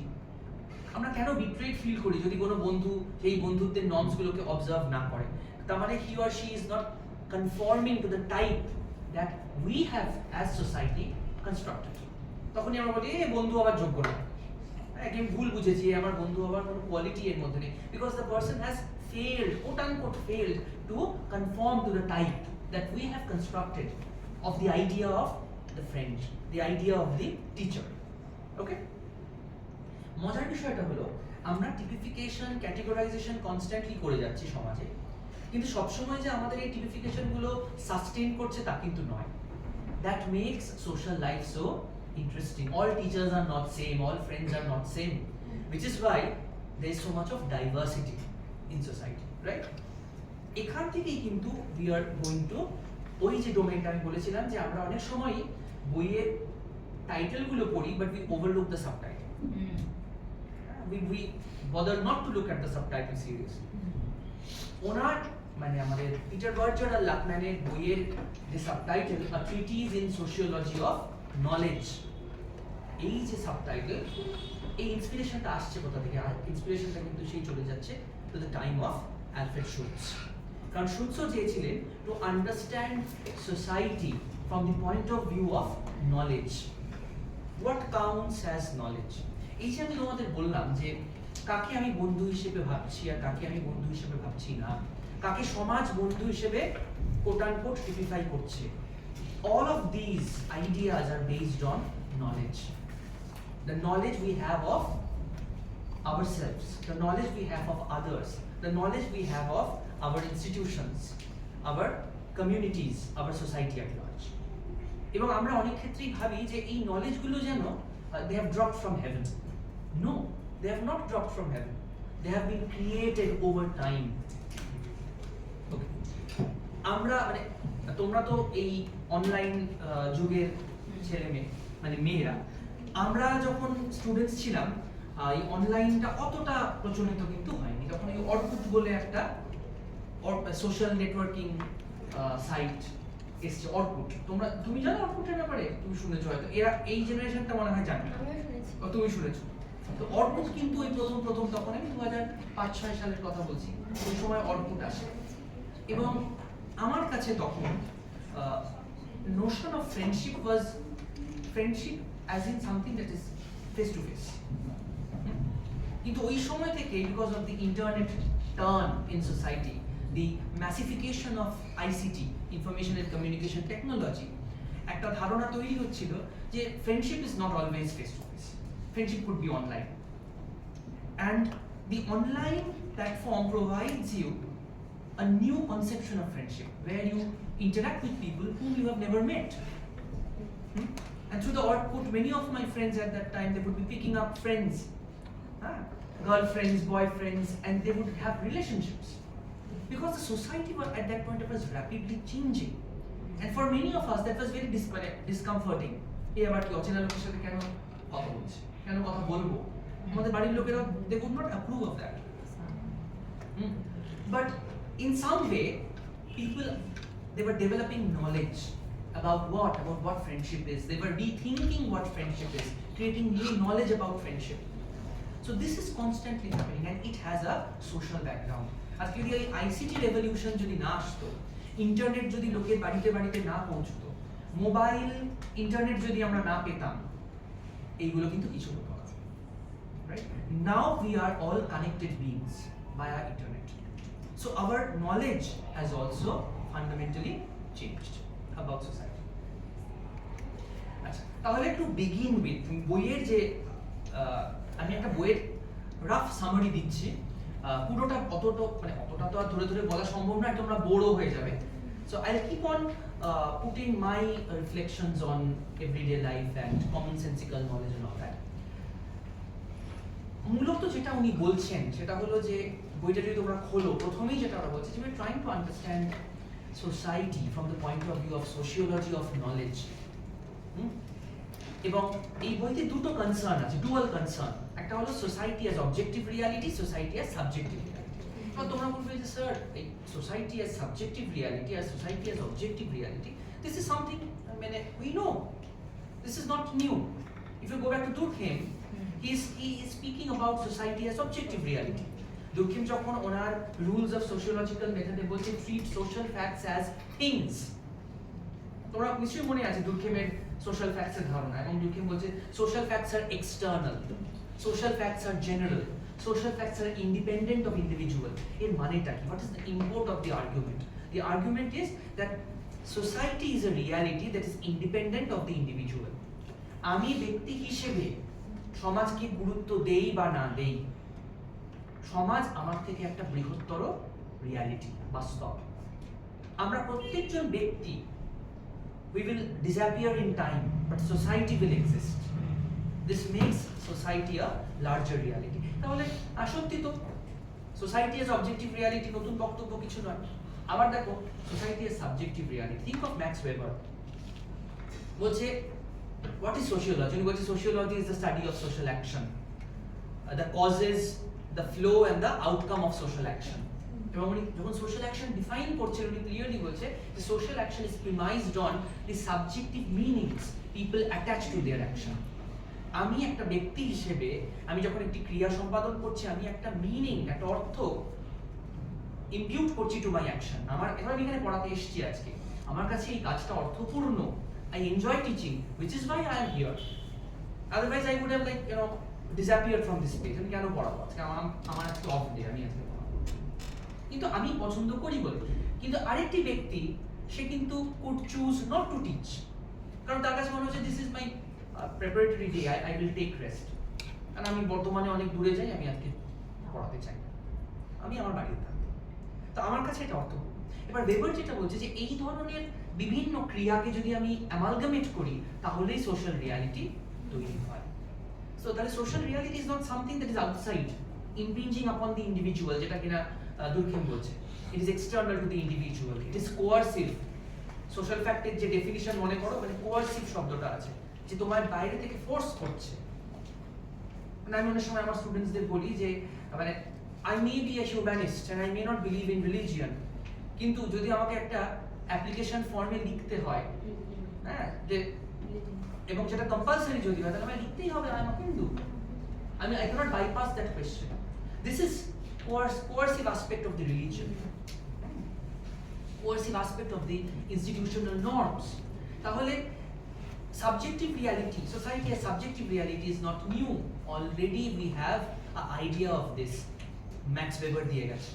আমরা কেন বিট্রেড ফিল করি যদি কোনো বন্ধু সেই বন্ধুত্বের নর্মসগুলোকে অবজার্ভ না করে? তার মানে he or she is not conforming to the type that we have as society constructed. তখনই আমরা বলি এ বন্ধু হওয়ার যোগ্য না, একদম ভুল বুঝেছি, আমার বন্ধু হওয়ার কোনো কোয়ালিটি এর মধ্যে নেই, because the person has failed, quote unquote failed, to conform to the type that we have constructed of the idea of the friend, the idea of the teacher. Okay? মজার বিষয়টা হলো আমরা টিপিফিকেশন, ক্যাটেগরাইজেশন কনস্ট্যান্টলি করে যাচ্ছি সমাজে, কিন্তু সবসময় যে আমাদের এই টিপিফিকেশনগুলো সাস্টেইন করছে তা কিন্তু নয়। That makes social life so interesting. All teachers are not same, all friends are not same, which is why there is so much of diversity in society, right? এখান থেকেই কিন্তু we are going to ওই যে ডোমেইনটা আমি বলেছিলাম যে আমরা অনেক সময় বইয়ের টাইটেলগুলো পড়ি but we overlook the subtitle. We bother not to look at the subtitle seriously. ওনার মানে আমাদের পিটার বার্জার আর লাকম্যানের বইয়ের যে subtitle A Treatise in Sociology of Knowledge, এই যে সাবটাইটেল, এই ইন্সপিরেশনটা আসছে কোথা থেকে? আর ইন্সপিরেশনটা কিন্তু সেই চলে যাচ্ছে to the time of Alfred suits. কারণ শুটসও চেয়েছিলেন to understand society from the point of view of knowledge. What counts as knowledge? এই যে আমি তোমাদের বললাম যে কাকে আমি বন্ধু হিসেবে ভাবছি আর কাকে আমি বন্ধু হিসেবে ভাবছি না, কাকে সমাজ বন্ধু হিসেবে কোট আনকোট টিপিফাই করছে, all of these ideas are based on knowledge. The knowledge we have of ourselves, the knowledge we have of others, the knowledge we have of our institutions, our communities, our society at large. এবং আমরা অনেক ক্ষেত্রেই ভাবি যে এই নলেজগুলো যেন they have dropped from heaven. No, they have not dropped from heaven. They have been created over time. Okay. আমরা মানে তোমরা তো এই অনলাইন যুগের ছেলে মেয়ে মানে মেয়েরা, আমরা যখন স্টুডেন্টস ছিলাম এই অনলাইনটা অতটা প্রচলিত কিন্তু হয়নি। তখন এই অর্কুট বলে একটা সোশ্যাল নেটওয়ার্কিং সাইট এসছে, অর্কুট। তুমি জানো অর্কুটের ব্যাপারে? তুমি শুনেছো হয়তো, এরা এই জেনারেশনটা মনে হয় জানে না। তুমি শুনেছো? তো অর্কুট কিন্তু ওই প্রথম তখন আমি 2005-06 সালের কথা বলছি, ওই সময় অর্কুট আসে। এবং আমার কাছে তখন notion of friendship was friendship as in something that is face to face. কিন্তু ওই সময় থেকে because of the internet turn in society, the massification of ICT, information and communication technology, একটা ধারণা তৈরি হচ্ছিল যে friendship is not always face to face. Friendship could be online. And the online platform provides you a new conception of friendship where you interact with people whom you have never met. And through the Orkut, many of my friends at that time, they would be picking up friends, girlfriends, boyfriends, and they would have relationships. Because the society was at that point was rapidly changing. And for many of us, that was very discomforting. এই আবার কি অচেনা লোকের সাথে কেন কথা বলছে, কেন কথা বলবো? আমাদের বাড়ির লোকেরা they would not approve of that. But in some way, people, they were developing knowledge about what friendship is. They were rethinking what friendship is, creating new knowledge about friendship. So this is constantly happening and it has a social background. আজকে যদি এই ICT revolution যদি না আসতো, internet যদি লোকের বাড়িতে বাড়িতে না পৌঁছতো, মোবাইল ইন্টারনেট যদি আমরা না পেতাম, এইগুলো কিন্তু কিছু হতো না। Right? Now we are all connected beings via internet. So our knowledge has also fundamentally changed about society. আচ্ছা, তাহলে একটু begin with বইয়ের যে আমি একটা বইয়ের রাফ সামারি দিচ্ছি, পুরোটা অতটা তো আর ধরে ধরে বলা সম্ভব না, তোমরা বোরও হয়ে যাবে। So I'll keep on putting my reflections on everyday life and commonsensical knowledge and all that. মূলত যেটা উনি বলছেন সেটা হলো যে বইটা যদি তোমরা খোলো, প্রথমেই যেটা ওরা বলছে যে we are trying to understand society from the point of view of sociology of knowledge. এবং এই বইতে দুটো কনসার্ন আছে, ডুয়াল কনসার্ন। একটা হলো society as objective reality, society as subjective reality. তোমরা বলবে যে স্যার এই সোসাইটি অ্যাজ সাবজেক্টিভ রিয়ালিটি আর society as objective reality, this is something মানে we know, this is not new. If you go back to Durkheim, he is speaking about society as objective reality. Durkheim যখন ওনার rules of sociological মেথডে বলছে treat social facts as things, তোমরা নিশ্চয়ই মনে আছে দুর্খেমের social ফ্যাক্টসের ধারণা। এবং দুর্খেম বলছে social facts are external, social facts are general, social facts are independent of individual. এর মানেটা কি? What is the import of the argument? The argument is that society is a reality that is independent of the individual. আমি ব্যক্তি হিসেবে সমাজকে গুরুত্ব দেই বা না দেই, সমাজ আমার থেকে একটা বৃহত্তর রিয়ালিটি, বাস্তব। আমরা প্রত্যেকজন ব্যক্তি, we will disappear in time, but society will exist. This makes society a larger reality. তাহলে সত্যি তো সোসাইটি as objective reality নতুন বক্তব্য কিছু নয়। আবার দেখো society as subjective reality. Think of Max Weber. বলছে what is sociology? উনি বলছে sociology is the study of social action, the causes, the flow and the outcome of social action. এবং উনি যখন সোশ্যাল অ্যাকশন ডিফাইন করছেন, উনি clearly বলছে যে social action is premised on the subjective meanings people attach to their action. আমি একটা ব্যক্তি হিসেবে আমি যখন একটি ক্রিয়া সম্পাদন করছি, আমি একটা মিনিং, একটা অর্থ ইমপিউট করছি টু মাই অ্যাকশন। আমার এখন আমি এখানে পড়াতে এসেছি আজকে, আমার কাছে এই কাজটা অর্থপূর্ণ, I enjoy teaching, which is why I am here. Otherwise I would have disappeared from this place. আমি কেন পড়াবো আজকে, আমার আজকে অফ ডে, আমি আজকে পড়াবো। কিন্তু আমি পছন্দ করি বলে। কিন্তু আরেকটি ব্যক্তি সে কিন্তু could choose not to teach, কারণ তার কাছে মনে হচ্ছে this is my preparatory day, I will take rest, কারণ আমি বর্তমানে অনেক দূরে যাই, আমি আজকে পড়াতে চাই না, আমি আমার বাড়িতে থাকবো। তো আমার কাছে এটা অর্থপূর্ণ। এবার ওয়েবার যেটা বলছে যে এই ধরনের বিভিন্ন ক্রিয়াকে যদি আমি অ্যামালগামেট করি তাহলেই সোশ্যাল রিয়ালিটি তৈরি হয়। সো তাহলে social reality is not something that is outside impinging upon the individual, যেটা কিনা দুর্গেম বলছে। It is external to the individual, it is coercive. Social ফ্যাক্টের যে ডেফিনিশন মনে করো, মানে কোয়ার্সিভ শব্দটা আছে, যে তোমার বাইরে থেকে ফোর্স করছে। মানে আমি অনেক সময় আমার স্টুডেন্টসদের বলি যে মানে I may be a humanist and I may not believe in religion, কিন্তু যদি আমাকে একটা অ্যাপ্লিকেশন ফর্মে লিখতে হয়, হ্যাঁ, যে এবং সেটা কম্পালসারি যদি হয়, তাহলে আমায় লিখতেই হবে I am a Hindu. I cannot bypass that question. This is coercive aspect of the religion, coercive aspect of the institutional norms. তাহলে subjective reality, society as subjective reality is not new. Already we have an idea of this. Max weber দিয়ে গেছে।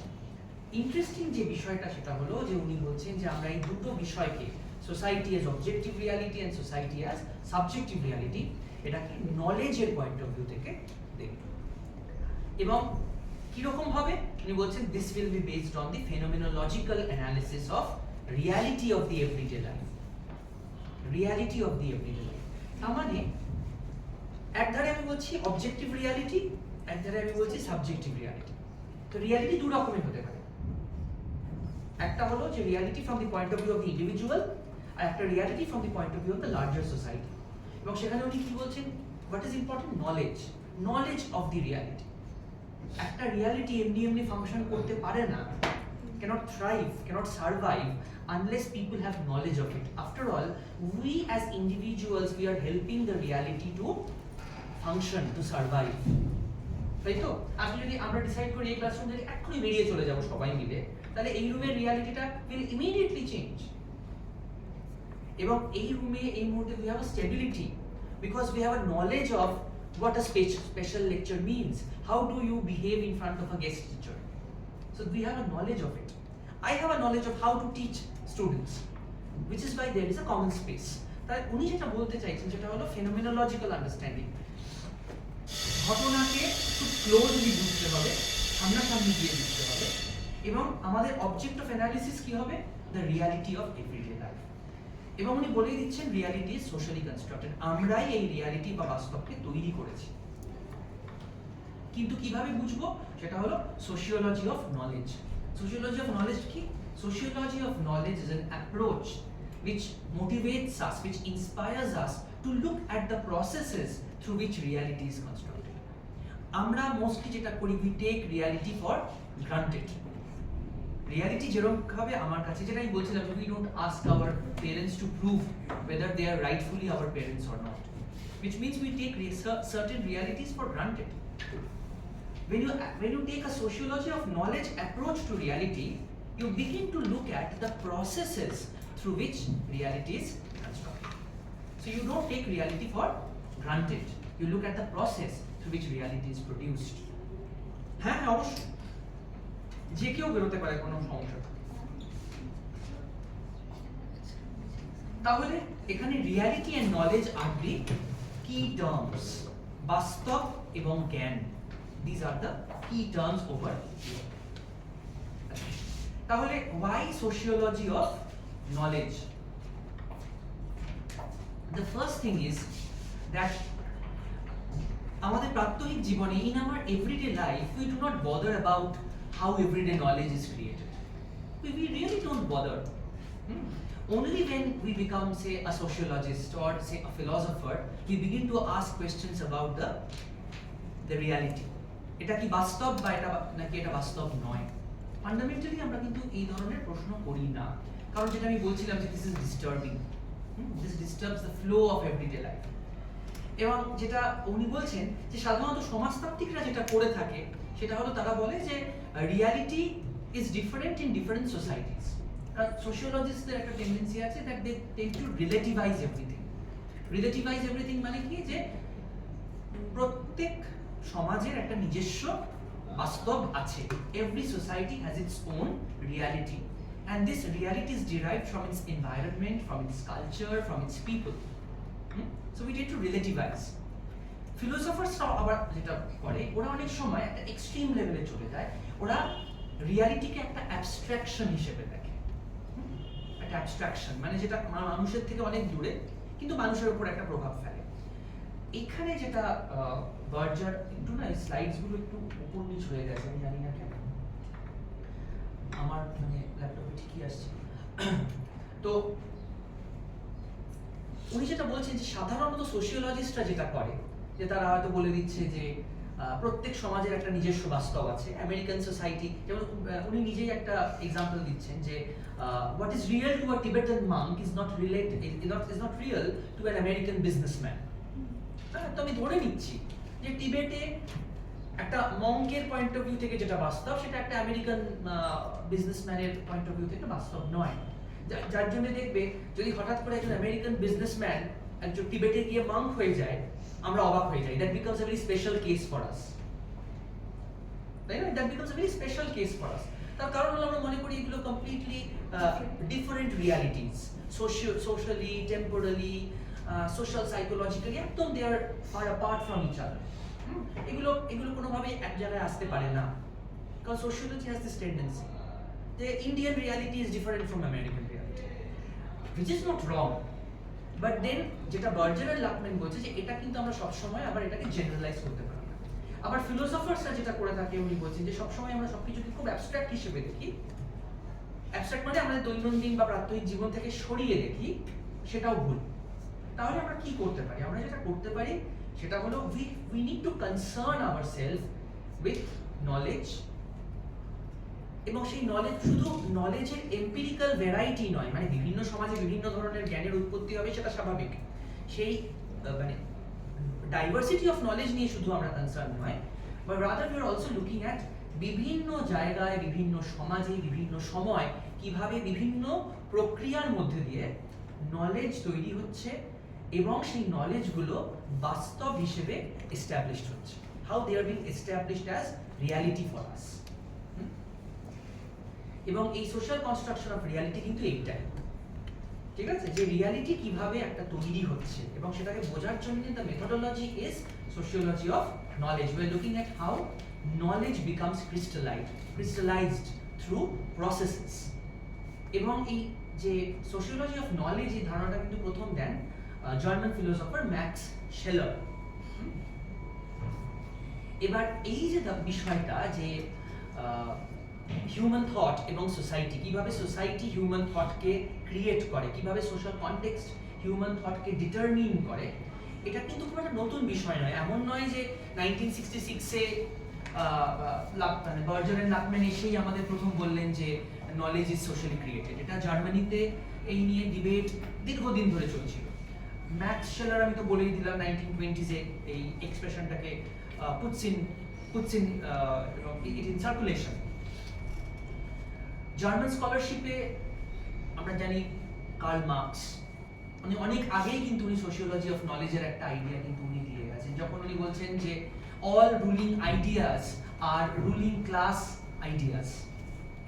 Interesting যে বিষয়টা সেটা হলো যে উনি বলছেন যে আমরা এই দুটো বিষয়কে, society as objective reality and society as subjective reality, এটাকে নলেজের পয়েন্ট অফ ভিউ থেকে দেখব। এবং কিরকম হবে উনি বলছেন this will be based on the phenomenological analysis of reality of the everyday life, reality of the everyday life. তার মানে একধারে আমি বলছি অবজেক্টিভ রিয়ালিটি, একধারে আমি বলছি সাবজেক্টিভ রিয়ালিটি। তো রিয়ালিটি দু রকমের হতে পারে, একটা হলো যে reality from the point of view of the individual, আর একটা reality from the point of view of the larger society. এবং সেখানে উনি কি বলছেন, what is important, knowledge, knowledge of the reality. একটা রিয়ালিটি এমনি ফাংশন করতে পারে না, cannot thrive, cannot survive unless people have knowledge of it. After all, we as individuals, we are helping the reality to function, to survive. তাই তো? আজকে যদি আমরা ডিসাইড করি এই ক্লাসরুম থেকে এক্ষুনি বেরিয়ে চলে যাব সবাই মিলে, তাহলে এই রুমের রিয়ালিটিটা will immediately change. এবং এই রুমে এই মুহূর্তে we have a stability because we have a knowledge of what a special lecture means. How do you behave in front of a guest teacher? So we have a knowledge of it. I have a knowledge of how to teach students, which is why there is a common space. তাই উনি যেটা বলতে চাইছেন সেটা হলো phenomenological understanding. ঘটনাকে খুব closely বুঝতে হবে, সামনাসামনি গিয়ে বুঝতে হবে, এবং আমাদের অবজেক্ট অফ অ্যানালিসিস কি হবে, the reality of everyday life. এবং উনি বলেই দিচ্ছেন রিয়ালিটি ইজ সোশ্যালি কনস্ট্রাক্টেড, আমরাই এই রিয়ালিটি বা বাস্তবকে তৈরি করেছি। কিন্তু কিভাবে বুঝবো, সেটা হলো sociology of knowledge. Sociology of knowledge কি? Sociology of knowledge is an approach which motivates us, which inspires us to look at the processes through which reality is constructed. আমরা মোস্টলি যেটা করি, we take reality for granted. Reality যেরকম ভাবে আমার কাছে, যেটা আমি বলছিলাম, we don't ask our parents to prove whether they are rightfully our parents or not, which means we take certain realities for granted. When you take a sociology of knowledge approach to reality, you begin to look at the processes through which reality is constructed. So you don't take reality for granted. You look at the process through which reality is produced. হ্যাঁ অবশ্যই যে কেউ বেরোতে পারে, কোনো সমস্যা নেই। তাহলে এখানে রিয়ালিটি এন্ড নলেজ আর দি কি টার্মস, বাস্তব এবং জ্ঞান, these are the key terms over here. তাহলে why sociology of knowledge? The first thing is that আমাদের প্রাত্যহিক জীবনে, in our everyday life, we do not bother about how everyday knowledge is created. We really don't bother. Only when we become, say, a sociologist or say a philosopher, we begin to ask questions about the reality. এটা কি বাস্তব বা এটা নাকি এটা বাস্তব নয়। Fundamentally আমরা কিন্তু এই ধরনের প্রশ্ন করি না, কারণ যেটা আমি বলছিলাম যে this is disturbing, this disturbs the flow of everyday life. এবং যেটা উনি বলছেন যে সাধারণত সমাজতাত্ত্বিকরা যেটা করে থাকে সেটা হলো তারা বলে যে reality is different in different societies. কারণ সোশিওলজিস্টদের একটা টেন্ডেন্সি আছে that they tend to relativize everything. Relativize everything মানে কি, যে প্রত্যেক সমাজের একটা নিজস্ব বাস্তব আছে। Every society has its own reality, and this reality is derived from its environment, from its culture, from its people. So we tend to relativize. ফিলোসফার্সরাও আবার যেটা করে, ওরা অনেক সময় একটা এক্সট্রিম লেভেলে চলে যায়। ওরা রিয়ালিটিকে একটা অ্যাবস্ট্রাকশন হিসেবে দেখে। একটা অ্যাবস্ট্রাকশন মানে যেটা মানুষের থেকে অনেক দূরে কিন্তু মানুষের উপর একটা প্রভাব ফেলে। এখানে যেটা বার্জার, একটু না এই স্লাইডসগুলো একটু উপর নিচ হয়ে গেছে, আমি জানি না কেন, আমার মানে ল্যাপটপে ঠিকই আসছে। তো উনি যেটা বলছেন যে সাধারণত সোশিওলজিস্টরা যেটা করে, যে তারা হয়তো বলে দিচ্ছে যে প্রত্যেক সমাজের একটা নিজস্ব বাস্তব আছে। আমেরিকান সোসাইটি, যেমন উনি নিজেই একটা এক্সাম্পল দিচ্ছেন যে what is real to a Tibetan monk is not real to an American businessman. তো আমি ধরে নিচ্ছি যে টিবেটে একটা মঙ্কের পয়েন্ট অফ ভিউ থেকে যেটা বাস্তব, সেটা একটা আমেরিকান বিজনেসম্যানের পয়েন্ট অফ ভিউ থেকে বাস্তব নয়। যার জন্য দেখবে যদি হঠাৎ করে একজন আমেরিকান বিজনেসম্যান একজন টিবেটে গিয়ে মঙ্ক হয়ে যায়, আমরা অবাক হয়ে যাই। That becomes a very special case for us, তাই না? That becomes a very special case for us. তার কারণ হলো আমরা মনে করি এগুলো completely different realities, socially, temporally, social, psychologically একদম they are far apart from each other. এগুলো কোনোভাবেই এক জায়গায় আসতে পারে না, কারণ সোশিওলজি হ্যাজ দিস টেন্ডেন্সি যে Indian reality is different from American reality, which is not wrong. But দেন যেটা বার্জার আর লাকম্যান বলছে যে এটা কিন্তু আমরা সবসময় আবার এটাকে জেনারেলাইজ করতে পারি না। আবার ফিলোসফার্সরা যেটা করে থাকে, উনি বলছেন যে সবসময় আমরা সবকিছুকে খুব অ্যাবস্ট্রাক্ট হিসেবে দেখি। অ্যাবস্ট্রাক্ট মানে আমাদের দৈনন্দিন বা প্রাত্যহিক জীবন থেকে সরিয়ে দেখি, সেটাও ভুল। তাহলে আমরা কি করতে পারি? আমরা যেটা করতে পারি সেটা হলো we need to concern ourselves with knowledge, এবং সেই নলেজ শুধু নলেজের এম্পিরিক্যাল ভ্যারাইটি নয়, মানে বিভিন্ন সমাজে বিভিন্ন ধরনের জ্ঞানের উৎপত্তি হবে, সেটা স্বাভাবিক। সেই মানে ডাইভার্সিটি অফ নলেজ নিয়ে শুধু আমরা কনসার্ন নয়, but rather we are also looking at বিভিন্ন জায়গায়, বিভিন্ন সমাজে, বিভিন্ন সময় কিভাবে বিভিন্ন প্রক্রিয়ার মধ্যে দিয়ে নলেজ তৈরি হচ্ছে এবং সেই নলেজগুলো বাস্তব হিসেবে এস্টাবলিশড হচ্ছে। How they are being established as reality for us. এবং এই সোশ্যাল কনস্ট্রাকশন অফ রিয়ালিটি কিন্তু এইটাই, ঠিক আছে, যে রিয়ালিটি কিভাবে একটা তৈরি হচ্ছে এবং সেটাকে বোঝার জন্য the methodology is sociology of knowledge. We are looking at how knowledge becomes crystallised through processes. এবং এই যে সোশিওলজি অফ নলেজ, এই ধারণাটা কিন্তু প্রথম দেন জার্মান ফিলোসফার ম্যাক্স শেলার। এবার এই যে বিষয়টা যে হিউম্যান থট এবং সোসাইটি, কিভাবে সোসাইটি হিউম্যান থটকে ক্রিয়েট করে, কিভাবে সোশ্যাল কনটেক্সট হিউম্যান থটকে ডিটারমিন করে, এটা কিন্তু খুব একটা নতুন বিষয় নয়। এমন নয় যে 1966-এ বার্জার এন্ড লাকম্যান এসেই আমাদের প্রথম বললেন যে নলেজ ইজ সোশ্যালি ক্রিয়েটেড। এটা জার্মানিতে এই নিয়ে ডিবেট দীর্ঘদিন ধরে চলছিল। ম্যাক্স শেলার, আমি তো বলেই দিলাম, 1920s-এ এই এক্সপ্রেশনটাকে puts in it in circulation. German স্কলারশিপে আমরা জানি কার্ল মার্কস, উনি অনেক আগেই কিন্তু উনি সোশিওলজি অফ নলেজের একটা আইডিয়া কিন্তু উনি দিয়ে গেছেন, যখন উনি বলছেন যে all ruling ideas are ruling class ideas.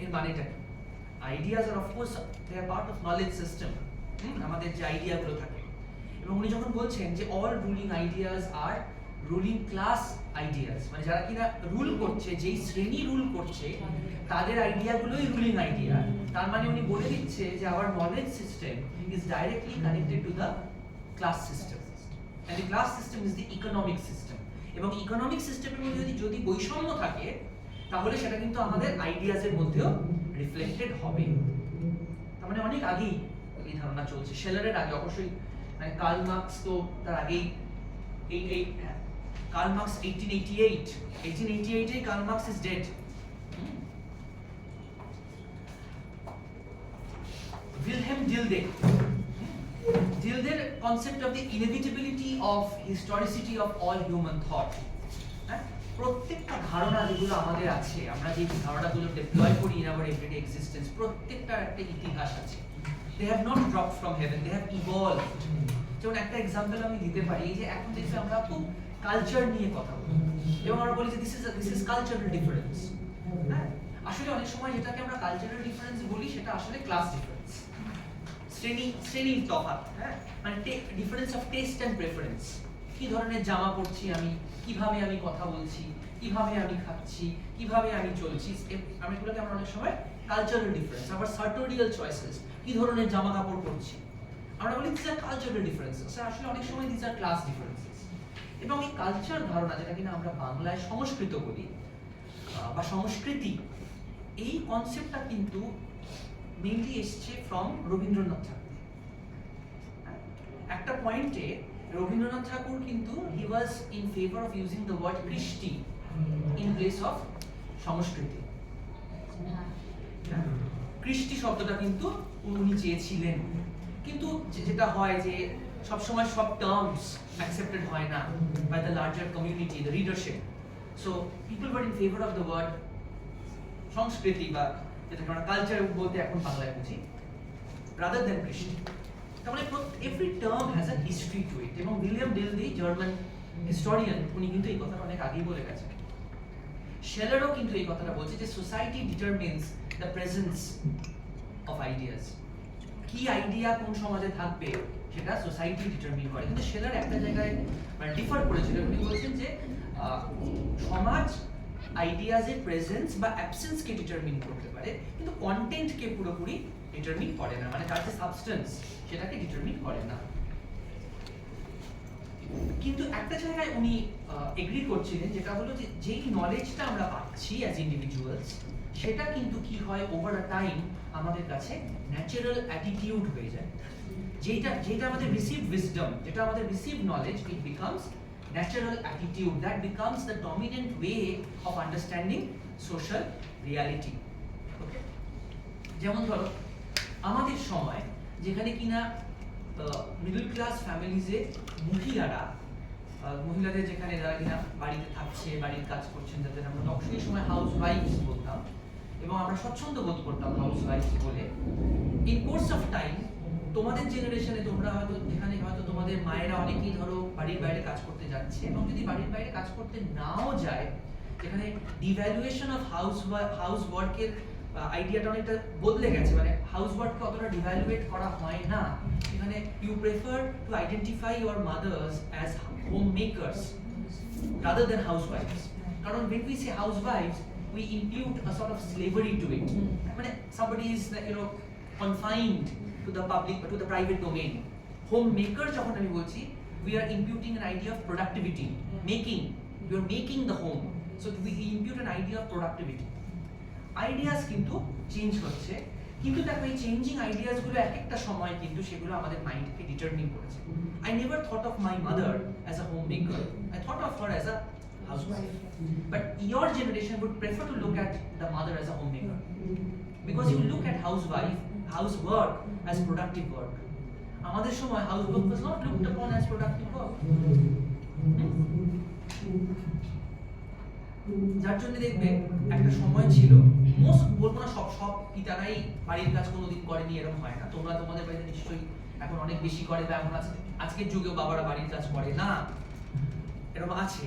এর মানেটা কি? Ideas are of course they are part of knowledge system, আমাদের যে আইডিয়াগুলো থাকে। এবং উনি যখন বলছেন যে all ruling ideas are ruling class ideas, মানে যারা কিনা রুল করছে, যেই শ্রেণী রুল করছে তাদের আইডিয়াগুলোই রুলিং আইডিয়া, তার মানে উনি বলে দিচ্ছে যে our knowledge system is directly connected to the class system, and the class system is the economic system. এবং ইকোনমিক সিস্টেমের মধ্যে যদি বৈষম্য থাকে, তাহলে সেটা কিন্তু আমাদের আইডিয়াসের মধ্যেও রিফ্লেক্টেড হবে। তার মানে অনেক আগেই এই ধারণা চলছে, শেলারের আগে অবশ্যই। মানে কার্ল মার্কস তো তার আগেই, Karl Marx 1888 Karl Marx is dead. Wilhelm ডিলদের concept of the inevitability of historicity of all human thought, প্রত্যেকটা ধারণা যেগুলো আমাদের আছে, আমরা যে ধারণাগুলো ডেপ্লয় করি ইন আওয়ার এভরিডে এক্সিস্টেন্স, প্রত্যেকটার একটা ইতিহাস আছে। They have not dropped from heaven, they have evolved. যেমন একটা এক্সাম্পল আমি দিতে পারি, এই যে এখন দেখবে আমরা খুব কালচার নিয়ে কথা বলি এবং আমরা বলি যে দিস ইজ কালচারাল ডিফারেন্স। হ্যাঁ, আসলে অনেক সময় যেটাকে আমরা কালচারাল ডিফারেন্স বলি সেটা আসলে ক্লাস ডিফারেন্স, শ্রেণীর তফাৎ। হ্যাঁ, মানে difference of test and preference. কি ধরনের জামা পরছি আমি, কিভাবে আমি কথা বলছি, কিভাবে আমি খাচ্ছি, কিভাবে আমি চলছি, আমি এগুলোকে আমরা অনেক সময় কালচারাল ডিফারেন্স। আবার সার্টোরিয়াল চয়েসেস, কি ধরনের জামা কাপড় পরছি, আমরা বলি দিস আর কালচারাল ডিফারেন্সেস। আসলে অনেক সময় দিস আর ক্লাস ডিফারেন্সেস। এবং এই কালচার ধারণা, যেটা কিনা আমরা বাংলায় সংস্কৃত বলি বা সংস্কৃতি, এই কনসেপ্টটা কিন্তু মেইনলি এসছে ফ্রম রবীন্দ্রনাথ ঠাকুর। একটা পয়েন্টে রবীন্দ্রনাথ ঠাকুর কিন্তু he was in favour of using the word krishti in place of sanskriti. কৃষ্টি শব্দটা কিন্তু উনি চেয়েছিলেন, কিন্তু যেটা হয় যে সবসময় সব টার্মস অ্যাকসেপ্টেড হয় না by the larger community, the readership. So people were in favour of the word sanskriti, বা যেটাকে আমরা কালচার বলতে এখন বাংলায় বুঝি, রাদার দ্যান কৃষ্টি। তার মানে every term has a history to it. এবং উইলিয়াম ডেলদি, জার্মান হিস্টোরিয়ান, উনি কিন্তু এই কথাটা অনেক আগেই বলে গেছেন। শেলারও কিন্তু এই কথাটা বলছে যে society determines the presence of ideas. কি আইডিয়া কোন সমাজে থাকবে সেটা সোসাইটি ডিটারমিন করে। কিন্তু শেলার একটা জায়গায় ডিফার করেছিল, উনি বলছেন যে সমাজ আইডিয়াজের প্রেজেন্স বা অ্যাবসেন্সকে ডিটারমিন করতে পারে, কিন্তু কন্টেন্টকে পুরোপুরি ডিটারমিন করে না, মানে তার যে সাবস্টেন্স সেটাকে ডিটারমিন করে না। কিন্তু একটা জায়গায় উনি এগ্রি করছিলেন, যেটা হলো যে যেই নলেজটা আমরা পাচ্ছি অ্যাজ ইন্ডিভিজুয়ালস, সেটা কিন্তু কি হয় ওভার আ টাইম আমাদের কাছে ন্যাচারাল অ্যাটিটিউড হয়ে যায়। যেটা আমাদের রিসিভ উইজডম, যেটা আমাদের receive knowledge, it becomes natural attitude that becomes the dominant way of understanding social reality. Okay? যেমন ধরো আমাদের সময় যেখানে কিনা মিডল ক্লাস ফ্যামিলিজে মহিলাদের যেখানে যারা কিনা বাড়িতে থাকছে, বাড়ির কাজ করছেন, যাদের আমরা তখনই সময় হাউস ওয়াইফস বলতাম এবং আমরা স্বচ্ছন্দ বোধ করতাম হাউস ওয়াইফস বলে। ইন কোর্স অফ টাইম তোমাদের জেনারেশনে তোমরা হয়তো যেখানে হয়তো তোমাদের মায়েরা অনেকেই ধরো বাড়ির বাইরে কাজ করতে যাচ্ছে, এবং যদি বাড়ির বাইরে কাজ করতে নাও যায়, যেখানে ডিভ্যালুয়েশন অফ হাউস ওয়ার্কের আইডিয়াটা অনেকটা বদলে গেছে, মানে হাউস ওয়ার্ককে অতটা ডিভ্যালুয়েট করা হয় না। এখানে you prefer to identify your mothers as homemakers rather than হাউস ওয়াইফস। কারণ when we say housewives, we impute a sort of slavery to it. মানে somebody is confined to the public or to the private domain. Homemaker যখন আমি বলছি, we are imputing an idea of productivity, making. You are making the home, so we impute an idea of productivity. Ideas কিন্তু change হচ্ছে, কিন্তু দেখো এই changing ideas গুলো এক একটা সময় কিন্তু সেগুলো আমাদের মাইন্ডকে ডিটারমিন করেছে। I never thought of my mother as a homemaker. I thought of her as a housewife. But your generation would prefer to look at the mother as a homemaker, because you look at housework as productive work. আমাদের সময় housework was not looked upon as productive work. যার জন্য দেখবে একটা সময় ছিল, most বলবো না সব পিতারাই বাড়ির কাজ কোনোদিন করেনি এরকম হয় না, তোমরা তোমাদের বাড়িতে নিশ্চয়ই এখন অনেক বেশি করে, বা এখন আজকের যুগেও বাবারা বাড়ির কাজ করে না, এরকম আছে।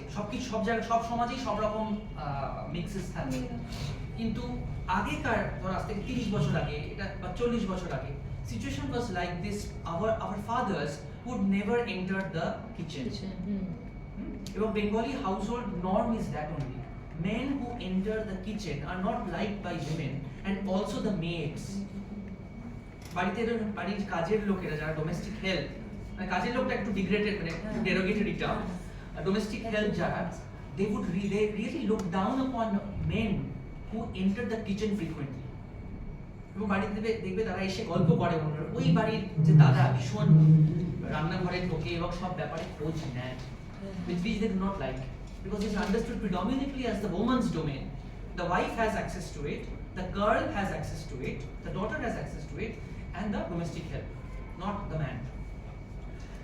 সব জায়গায় সব সমাজেই সব রকম মিক্সেস থাকে। কিন্তু আগেকার ধর আজ থেকে 30 বছর আগে এটা বা 40 বছর আগে situation was like this. Our fathers would never enter the kitchen. এবং Bengali household norm is that only. Men who enter the kitchen are not liked by women and also the maids. বাড়ির কাজের লোকেরা যারা domestic help, মানে কাজের লোকটা একটু degraded, মানে ডেরোগেটরি টার্ম, ডোমেস্টিক হেল্প যারা, they really look down upon men who enter the kitchen frequently. এবং বাড়িতে দেখবে তারা এসে গল্প করে, ওই বাড়ির যে দাদা ভীষণ রান্নাঘরে ঢোকে এবং সব ব্যাপারে খোঁজ নেয়, which they do not like, because it's understood predominantly as the woman's domain. The wife has access to it, the girl has access to it, the daughter has access to it, and the domestic help, not the man.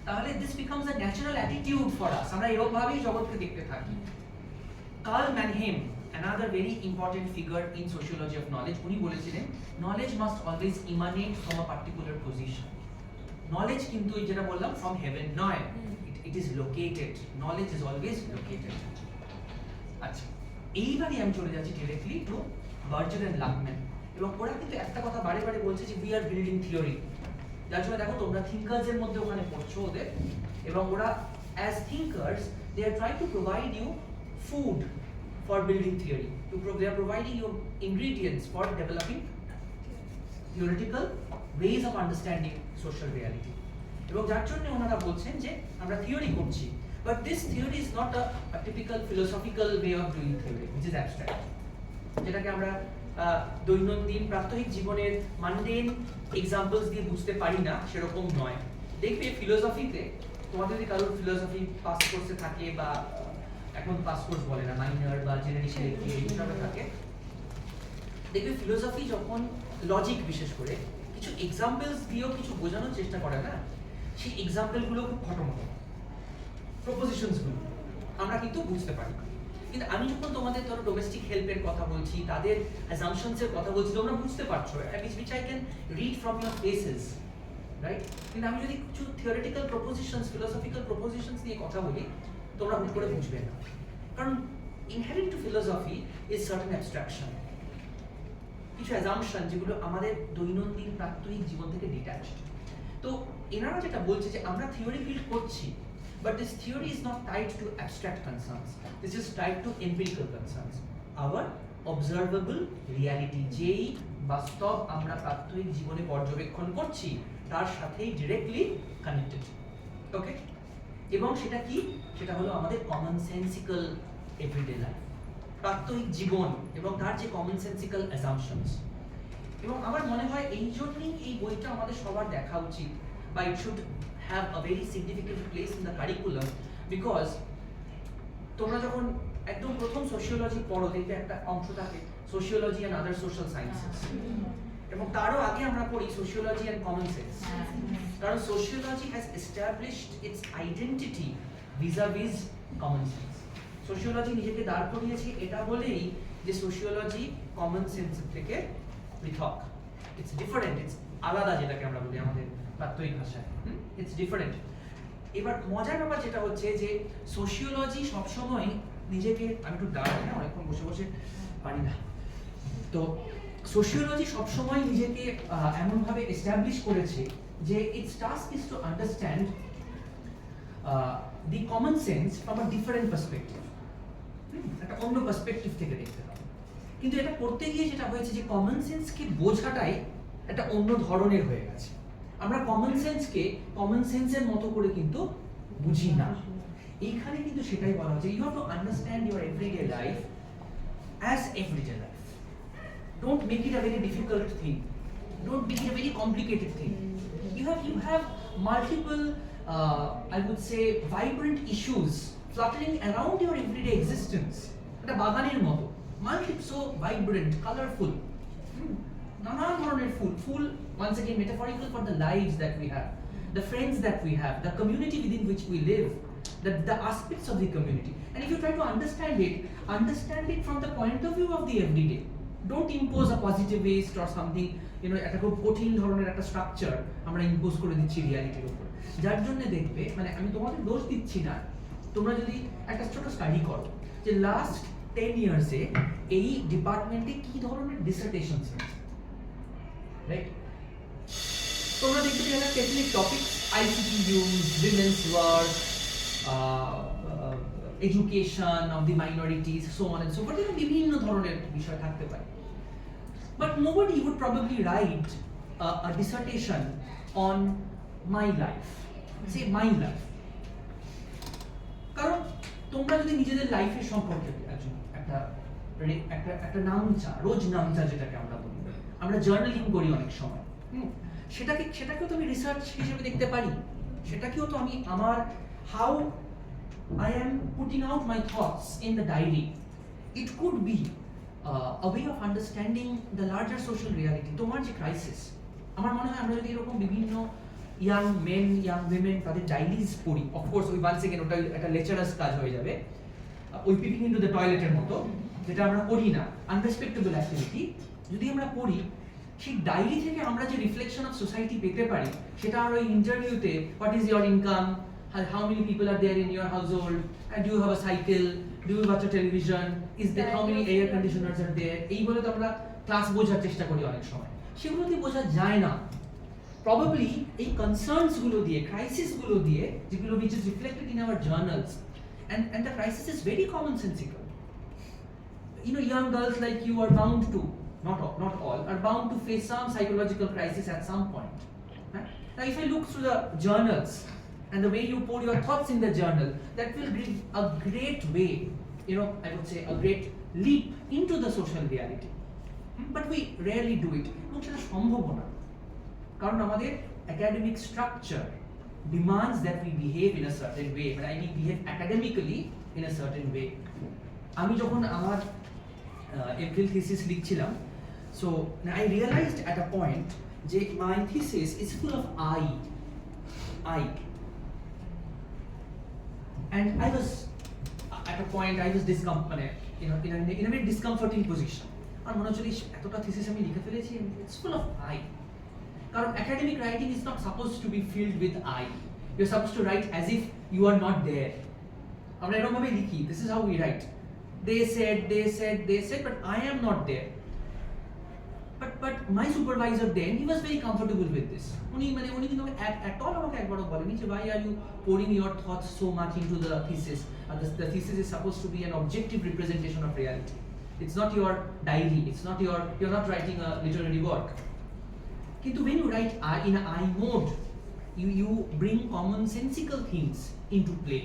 তাহলে this becomes a natural attitude for us. আমরা এরকম ভাবেই জগৎকে দেখতে থাকি। Karl Mannheim, another very important figure in sociology of knowledge, উনি বলেছিলেন knowledge must always emanate from a particular position. Knowledge কিন্তু এই যেটা বললাম from heaven নয়, it is located. Knowledge is always located. আচ্ছা, এইবারই আমি চলে যাচ্ছি ডিরেক্টলি টু বার্জার এন্ড লাকম্যান, এবং ওরা কিন্তু একটা কথা বারে বারে বলছে যে উই আর বিল্ডিং থিওরি। যার জন্য দেখো তোমরা থিঙ্কার্স এর মধ্যে ওখানে পড়ছো ওদের, এবং ওরা as thinkers they are try to provide you food for building theory. They are providing you ingredients for developing theoretical ways of understanding social reality. এবং যার জন্য ওনারা বলছেন যে আমরা থিওরি করছি, but this theory is not a typical philosophical way of doing theory, which is abstract. যেটাকে আমরা দৈনন্দিন প্রাত্যহিক জীবনের মানডেন এক্সাম্পলস দিয়ে বুঝতে পারি না, সেরকম নয়। দেখবে ফিলোসফিতে তোমাদের যদি কারোর ফিলোসফি পাস কোর্সে থাকে বা এখন পাস কোর্স বলে না, মাইনর বা জেনারেশন এইভাবে থাকে, দেখবে ফিলোসফি যখন লজিক বিশেষ করে কিছু এক্সাম্পলস দিয়েও কিছু বোঝানোর চেষ্টা করে না, সেই এক্সাম্পলগুলো খুব খটোমটো, প্রপোজিশনসগুলো আমরা কিন্তু বুঝতে পারি। কিন্তু আমি যখন তোমাদের ধরো ডোমেস্টিক হেল্পের কথা বলছি, তাদের অ্যাজাম্পশনসের কথা বলছি, তোমরা বুঝতে পারছো, which I can read from your faces, right? কিন্তু আমি যদি কিছু থিওরিটিক্যাল প্রপোজিশনস, ফিলোসফিক্যাল প্রপোজিশনস নিয়ে কথা বলি, তোমরা হুট করে বুঝবে না, কারণ inherent two philosophy is certain abstraction, কিছু অ্যাজাম্পশন যেগুলো আমাদের দৈনন্দিন প্রাত্যহিক জীবন থেকে ডিট্যাচড। তো এনারা যেটা বলছে যে আমরা থিওরি বিল্ড করছি, but this theory is not tied to abstract concerns, this is tied to empirical concerns, our observable reality, যেই বাস্তব আমরা প্রাত্যহিক জীবনে পর্যবেক্ষণ করছি তার সাথেই ডিরেক্টলি কানেক্টেড। ওকে, এবং সেটা কি? সেটা হলো আমাদের কমন সেন্সিক্যাল এভরিডে লাইফ, প্রাত্যহিক জীবন এবং তার যে কমন সেন্সিক্যাল অ্যাজাম্পশনস। এবং আমার মনে হয় এই জন্যই এই বইটা আমাদের সবার দেখা উচিত, বা it should have a very significant place in the curriculum, because তোমরা যখন একদম প্রথম সোশিওলজি পড়ো, দেখবে একটা অংশ থাকে sociology and other social sciences, এবং তারও আগে আমরা পড়ি সোশিওলজি অ্যান্ড কমন সেন্স, কারণ sociology has established its identity vis a vis common sense. Sociology নিজেকে দাঁড় করিয়েছে এটা বলেই যে সোশিওলজি কমন সেন্স থেকে পৃথক, ইটস ডিফারেন্ট, ইটস আলাদা, যেটাকে আমরা বলি আমাদের প্রাত্যহিক ভাষায়, ইটস ডিফারেন্ট। এবার মজার ব্যাপার যেটা হচ্ছে যে সোশিওলজি সবসময় নিজেকে, আমি একটু দাঁড়াই না, অনেকক্ষণ বসে বসে পারি না, তো সোশিওলজি সবসময় নিজেকে এমনভাবে এস্টাবলিশ করেছে যে it's task is to understand the common sense from a different perspective, একটা অন্য পার্সপেক্টিভ থেকে দেখতে হবে। কিন্তু এটা করতে গিয়ে যেটা হয়েছে যে কমন সেন্সকে বোঝাটাই একটা অন্য ধরনের হয়ে গেছে। আমরা কমন সেন্সকে কমন সেন্সের মতো করে কিন্তু বুঝি না। এইখানে কিন্তু সেটাই বলা হচ্ছে, you have to understand your everyday life as everyday life. Don't make it a very difficult thing. Don't make it a very complicated thing. You have multiple, I would say, vibrant issues fluttering around your everyday existence. একটা বাগানের মতো, so vibrant, colorful. নানান ধরনের ফুল, once again metaphorical for the lives that we have, the friends that we have, the community within which we live, the aspects of the community. And if you try to understand it from the point of view of the everyday. Don't impose a positivist or something, একটা খুব কঠিন ধরনের একটা structure আমরা impose করে দিচ্ছি রিয়ালিটির উপর, যার জন্য দেখবে, মানে আমি তোমাদের দোষ দিচ্ছি না, তোমরা যদি একটা ছোট স্টাডি করো যে লাস্ট 10 ইয়ার্সে এই ডিপার্টমেন্টে কি ধরনের ডিসার্টেশনস হয়েছে, রাইট? তোমরা দেখবে যে একটা technique topic ICT use, women's work, education of the minorities, so on and so forth, বিভিন্ন ধরনের বিষয় থাকতে পারে, but nobody would probably write a dissertation on my life, say my life, কারণ তোমরা যদি নিজেদের লাইফের সম্পর্কে একটা নামচা, রোজ নামচা যেটাকে আমরা বলি, আমরা জার্নালিং করি অনেক সময়, সেটাকেও তো আমি রিসার্চ হিসেবে দেখতে পারি, সেটাকেও তো আমি আমার how I am putting out my thoughts in the diary. It could be a way of understanding the larger social reality. তোমার যে ক্রাইসিস, আমার মনে হয় আমরা যদি এরকম বিভিন্ন ইয়াং মেন, ইয়াং উইমেন তাদের ডায়েরিজ পড়ি, অফকোর্স ওই ওয়ান্স এগেন ওটা একটা লেকচারার্স কাজ হয়ে যাবে, ওই পিপিং ইনটু দ্য টয়লেটের মতো, যেটা আমরা করি না, আনরেসপেক্টেবল অ্যাক্টিভিটি, যদি আমরা করি, সেই ডায়েরি থেকে আমরা যে রিফ্লেকশন অফ সোসাইটি পেতে পারি, সেটা আর ওই ইন্টারভিউতে what is your income, how many people are there in your household, and do you have a cycle, do you watch a television, is there, how many air conditioners are there, এই বলে তো আমরা class বোঝার চেষ্টা করি অনেক সময়, সেগুলো দিয়ে বোঝা যায় না। প্রবাবলি এই কনসার্নস গুলো দিয়ে, ক্রাইসিস গুলো দিয়ে, যেগুলো which is reflected in our journals, and the crisis is very commonsensical. You know, young girls like you are bound to, not all, are bound to face some psychological crisis at some point. Right? Now, if I look through the journals and the way you pour your thoughts in the journal, that will give a great way, you know, I would say a great leap into the social reality. But we rarely do it. এবং সেটা সম্ভব না, কারণ আমাদের academic structure demands that we behave in a certain way, but I mean behave academically in a certain way. আমি যখন আমার MPhil thesis লিখছিলাম, so I realized at a point যে my thesis is full of I, and I was at a point I was in a very discomforting position. আর মনে হচ্ছিল এতটা thesis আমি লিখে ফেলেছি, it's full of I. কারণ academic writing is not supposed to be filled with I. You're supposed to write as if you are not there. আমরা এরকম ভাবে লিখি, this is how we write. They said, but I am not there. But my supervisor then, he was very comfortable with this. উনি কিন্তু at all আমাকে একবারও বলেনি যে why are you pouring your thoughts so much into the thesis? The thesis is supposed to be an objective representation of reality. It's not your diary. You're not writing a literary work. কিন্তু when you write in an I mode, you bring commonsensical things into play,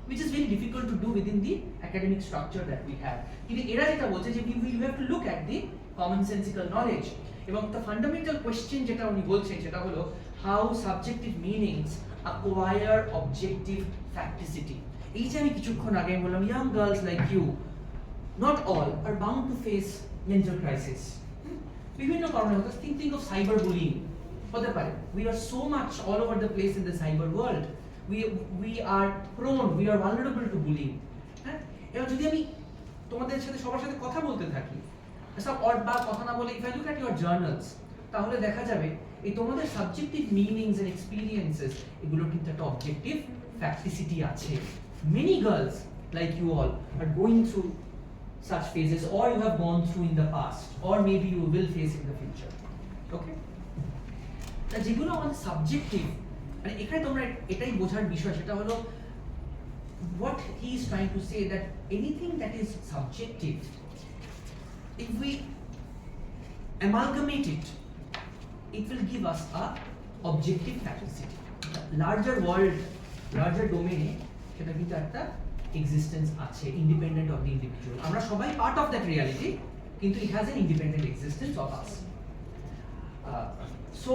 which is very difficult to do within the academic structure that we have. কিন্তু এরা যেটা বলছে যে you have to look at the commonsensical knowledge, এবং the fundamental question যেটা উনি বলছেন সেটা হলো how subjective meanings acquire objective facticity. এই যে আমি কিছুক্ষণ আগে বললাম young girls like you, not all, are bound to face mental crisis. বিভিন্ন কারণে হতো, think of cyberbullying হতে পারে. We are so much all over the place in the cyber world. We are prone, we are vulnerable to bullying. হ্যাঁ, এবার যদি আমি তোমাদের সাথে সবার সাথে কথা বলতে থাকি, সব বা কথা না বলে if I look at your journals, তাহলে দেখা যাবে এই তোমাদের সাবজেক্টিভ মিনিংস এন্ড এক্সপেরিয়েন্সেস, এগুলোর কিন্তু একটা অবজেক্টিভ ফ্যাক্টিসিটি আছে. Many girls like you all are going through such phases, or you have gone through in the past, or maybe you will face in the future. Okay? তা যেগুলো আমাদের subjective, মানে এখানে তোমরা এটাই বোঝার বিষয়, সেটা হলো what he is trying to say, that anything that is subjective, if we amalgamate it, it will give us a objective facticity. Larger world, larger domain, সেটা কিন্তু একটা existence আছে, independent of the individual. আমরা সবাই part of that reality, কিন্তু it has an independent existence of us. So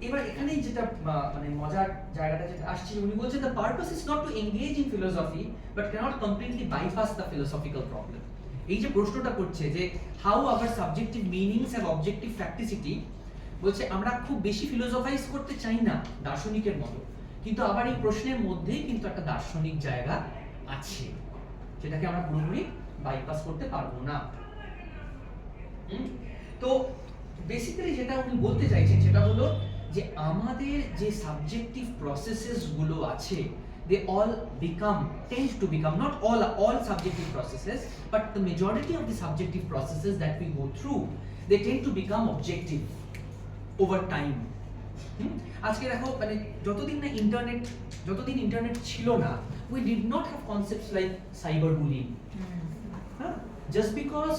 এবার এখানে যেটা মানে মজার জায়গাটা যেটা আসছে, উনি বলছেন the purpose is not to engage in philosophy but cannot completely bypass the philosophical problem. এই যে প্রশ্নটা করছে যে how our subjective meanings have objective facticity, বলছে আমরা খুব বেশি ফিলোসফাইজ করতে চাই না দার্শনিকের মতো, কিন্তু আবার এই প্রশ্নের মধ্যেই কিন্তু একটা দার্শনিক জায়গা আছে, যেটাকে আমরা পুরোপুরি বাইপাস করতে পারবো না। তো বেসিক্যালি যেটা উনি বলতে চাইছেন সেটা হলো যে আমাদের যে সাবজেক্টিভ প্রসেসেস গুলো আছে, they all tend to become, not all subjective processes, but the majority of the subjective processes that we go through, they tend to become objective over time. আজকে দেখো, মানে যতদিন ইন্টারনেট ছিল না, we did not have concepts like cyberbullying. Just because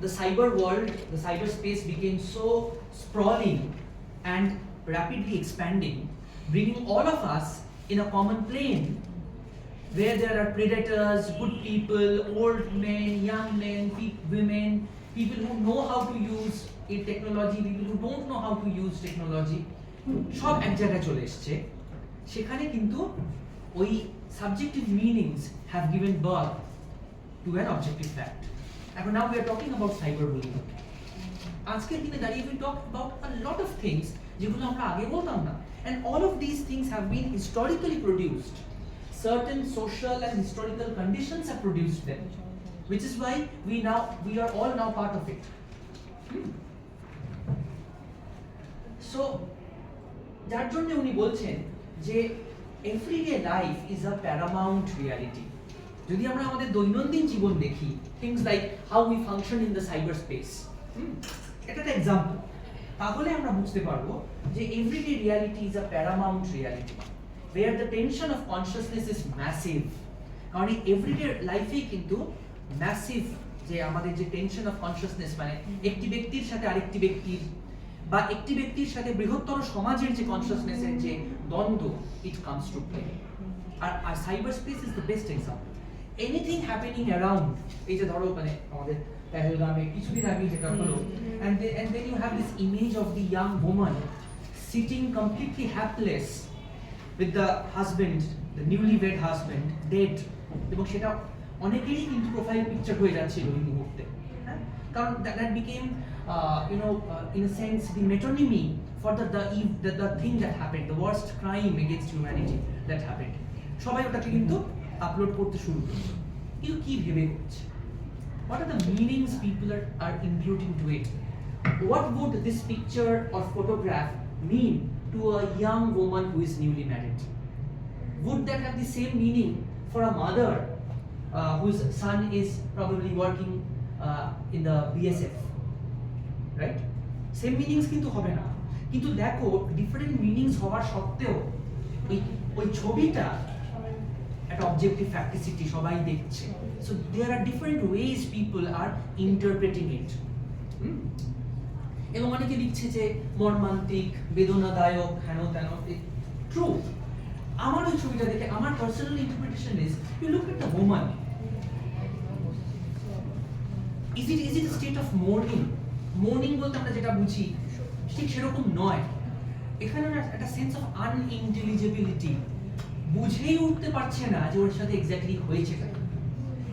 the cyber world, the cyberspace became so sprawling and rapidly expanding, bringing all of us in a common plane where there are predators, good people, old men, young men, women, people who know how to use technology, people who don't know how to use technology, সব এক জায়গায় চলে এসছে। সেখানে কিন্তু ওই subjective meanings have given birth to an objective fact. এখন now we are talking about cyberbullying. আজকের দিনে দাঁড়িয়ে we talk about a lot of things যেগুলো আমরা আগে বলতাম না, and all of these things have been historically produced. certain social and historical conditions have produced them, which is why we are all now part of it. So যার জন্য উনি বলছেন যে everyday life is a paramount reality. যদি আমরা আমাদের দৈনন্দিন জীবন দেখি, things like how we function in the cyber space, এটা একটা এক্সাম্পল, তাহলে আমরা বুঝতে পারবো যে everyday reality is a paramount reality where the tension of consciousness is massive. কারণ এই এভরিডে লাইফেই কিন্তু ম্যাসিভ যে আমাদের যে টেনশন অফ কনসিয়াসনেস, মানে একটি ব্যক্তির সাথে আরেকটি ব্যক্তির বা একটি ব্যক্তির সাথে বৃহত্তর সমাজের যে কনসিয়াসনেসের যে দ্বন্দ্ব, ইট কামস টু প্লে। আর cyber space is the best example. Anything happening around, এই যে ধরো মানে আমাদের পেহেলগামে কিছুদিন আগে যেটা হলো, and then you have this image of the young woman sitting completely helpless with the husband, the newlywed husband, dead, এবং সেটা অনেকেরই কিন্তু প্রোফাইল পিকচার হয়ে যাচ্ছিল এই মুহূর্তে, হ্যাঁ, কারণ that became in a sense the metonymy for the thing that happened, the worst crime against humanity that happened. সবাই ওটাকে কিন্তু আপলোড করতে শুরু করছে। কিন্তু কি ভেবে করছে? What are the meanings people are imputing to it? What would this picture or photograph mean to a young woman who is newly married? Would that have the same meaning for a mother whose son is probably working in the BSF? Right? Same meanings কিন্তু হবে না। কিন্তু দেখো different meanings হওয়ার সত্ত্বেও ওই ছবিটা একটা অবজেক্টিভ ফ্যাক্টিসিটি সবাই দেখছে। So there are different ways people are interpreting it. এবং অনেকে লিখছে যে মর্মান্তিক, বেদনাদায়ক, হেন তেন। ট্রু। আমার ওই ছবিটা দেখে আমার personal interpretation is, you look at the woman, is it a state of mourning? Mourning বলতে আমরা যেটা বুঝি ঠিক সেরকম নয়। এখানে একটা সেন্স অফ আনইন্টেলিজিবিলিটি, বুঝেই উঠতে পারছে না যে ওর সাথে এক্স্যাক্টলি হয়েছে।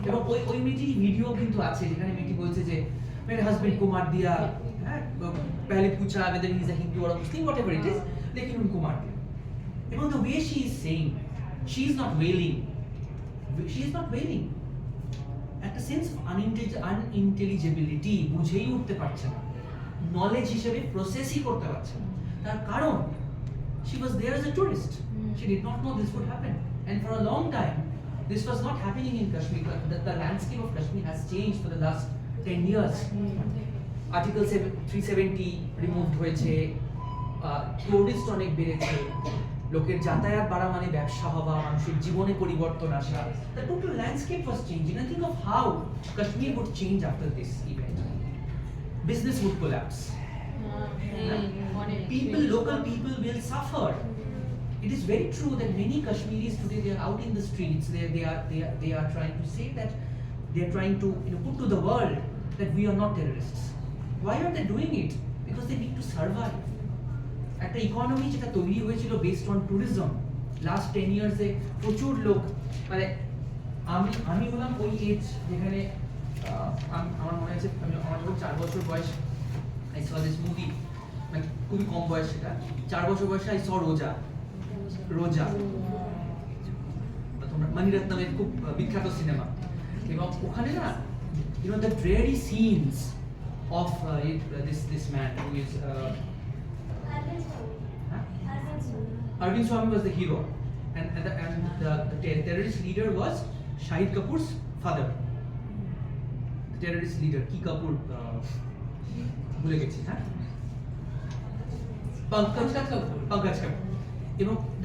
এবং ওই মেয়েটির ভিডিও কিন্তু আছে যেখানে মেয়েটি বলছে যে मेरे हस्बैंड को मार दिया, पहले पूछा whether he is a Hindu or a Muslim, whatever it is, लेकिन उनको मार दिया। এবং the way she is saying, she is not wailing, একটা সেন্স অফ আনইন্টেলিজিবিলিটি, বুঝেই উঠতে পারছে না, নলেজ হিসেবে প্রসেসই করতে পারছে না। তার কারণ she was there as a tourist, she did not know this would happen, and for a long time this was not happening in Kashmir. The landscape of Kashmir has changed for the last 10 years. Article 370 removed হয়েছে, tourist অনেক বেড়েছে, লোকের যাতায়াত বাড়া মানে ব্যবসা হওয়া, মানুষের জীবনে পরিবর্তন আসা। The total landscape was changing. And think of how Kashmir would change after this event. Business would collapse. Local people will suffer. It is very true that many Kashmiris today, they are out in the streets. They are trying to say that they are trying to put to the world that we are not terrorists. Why are they doing it? Because they need to survive. একটা economy যেটা তৈরি হয়েছিল based on tourism, last 10 ইয়ার্সে প্রচুর লোক, মানে আমি হলাম ওই এজ যেখানে আমার মনে আছে আমার যখন 4 বছর বয়স, আই স দিস মুভি, মানে খুবই কম বয়স, সেটা 4 বছর বয়সে আই স রোজা, তোমরা মণিরত্নমের খুব বিখ্যাত সিনেমা। এবং ওখানে না the dreary scenes of this man who is Arvind Swamy was the hero, and the terrorist leader was Shahid Kapoor's father. The terrorist leader, Ki Kapoor, bhule gechi, Pankaj Kapoor.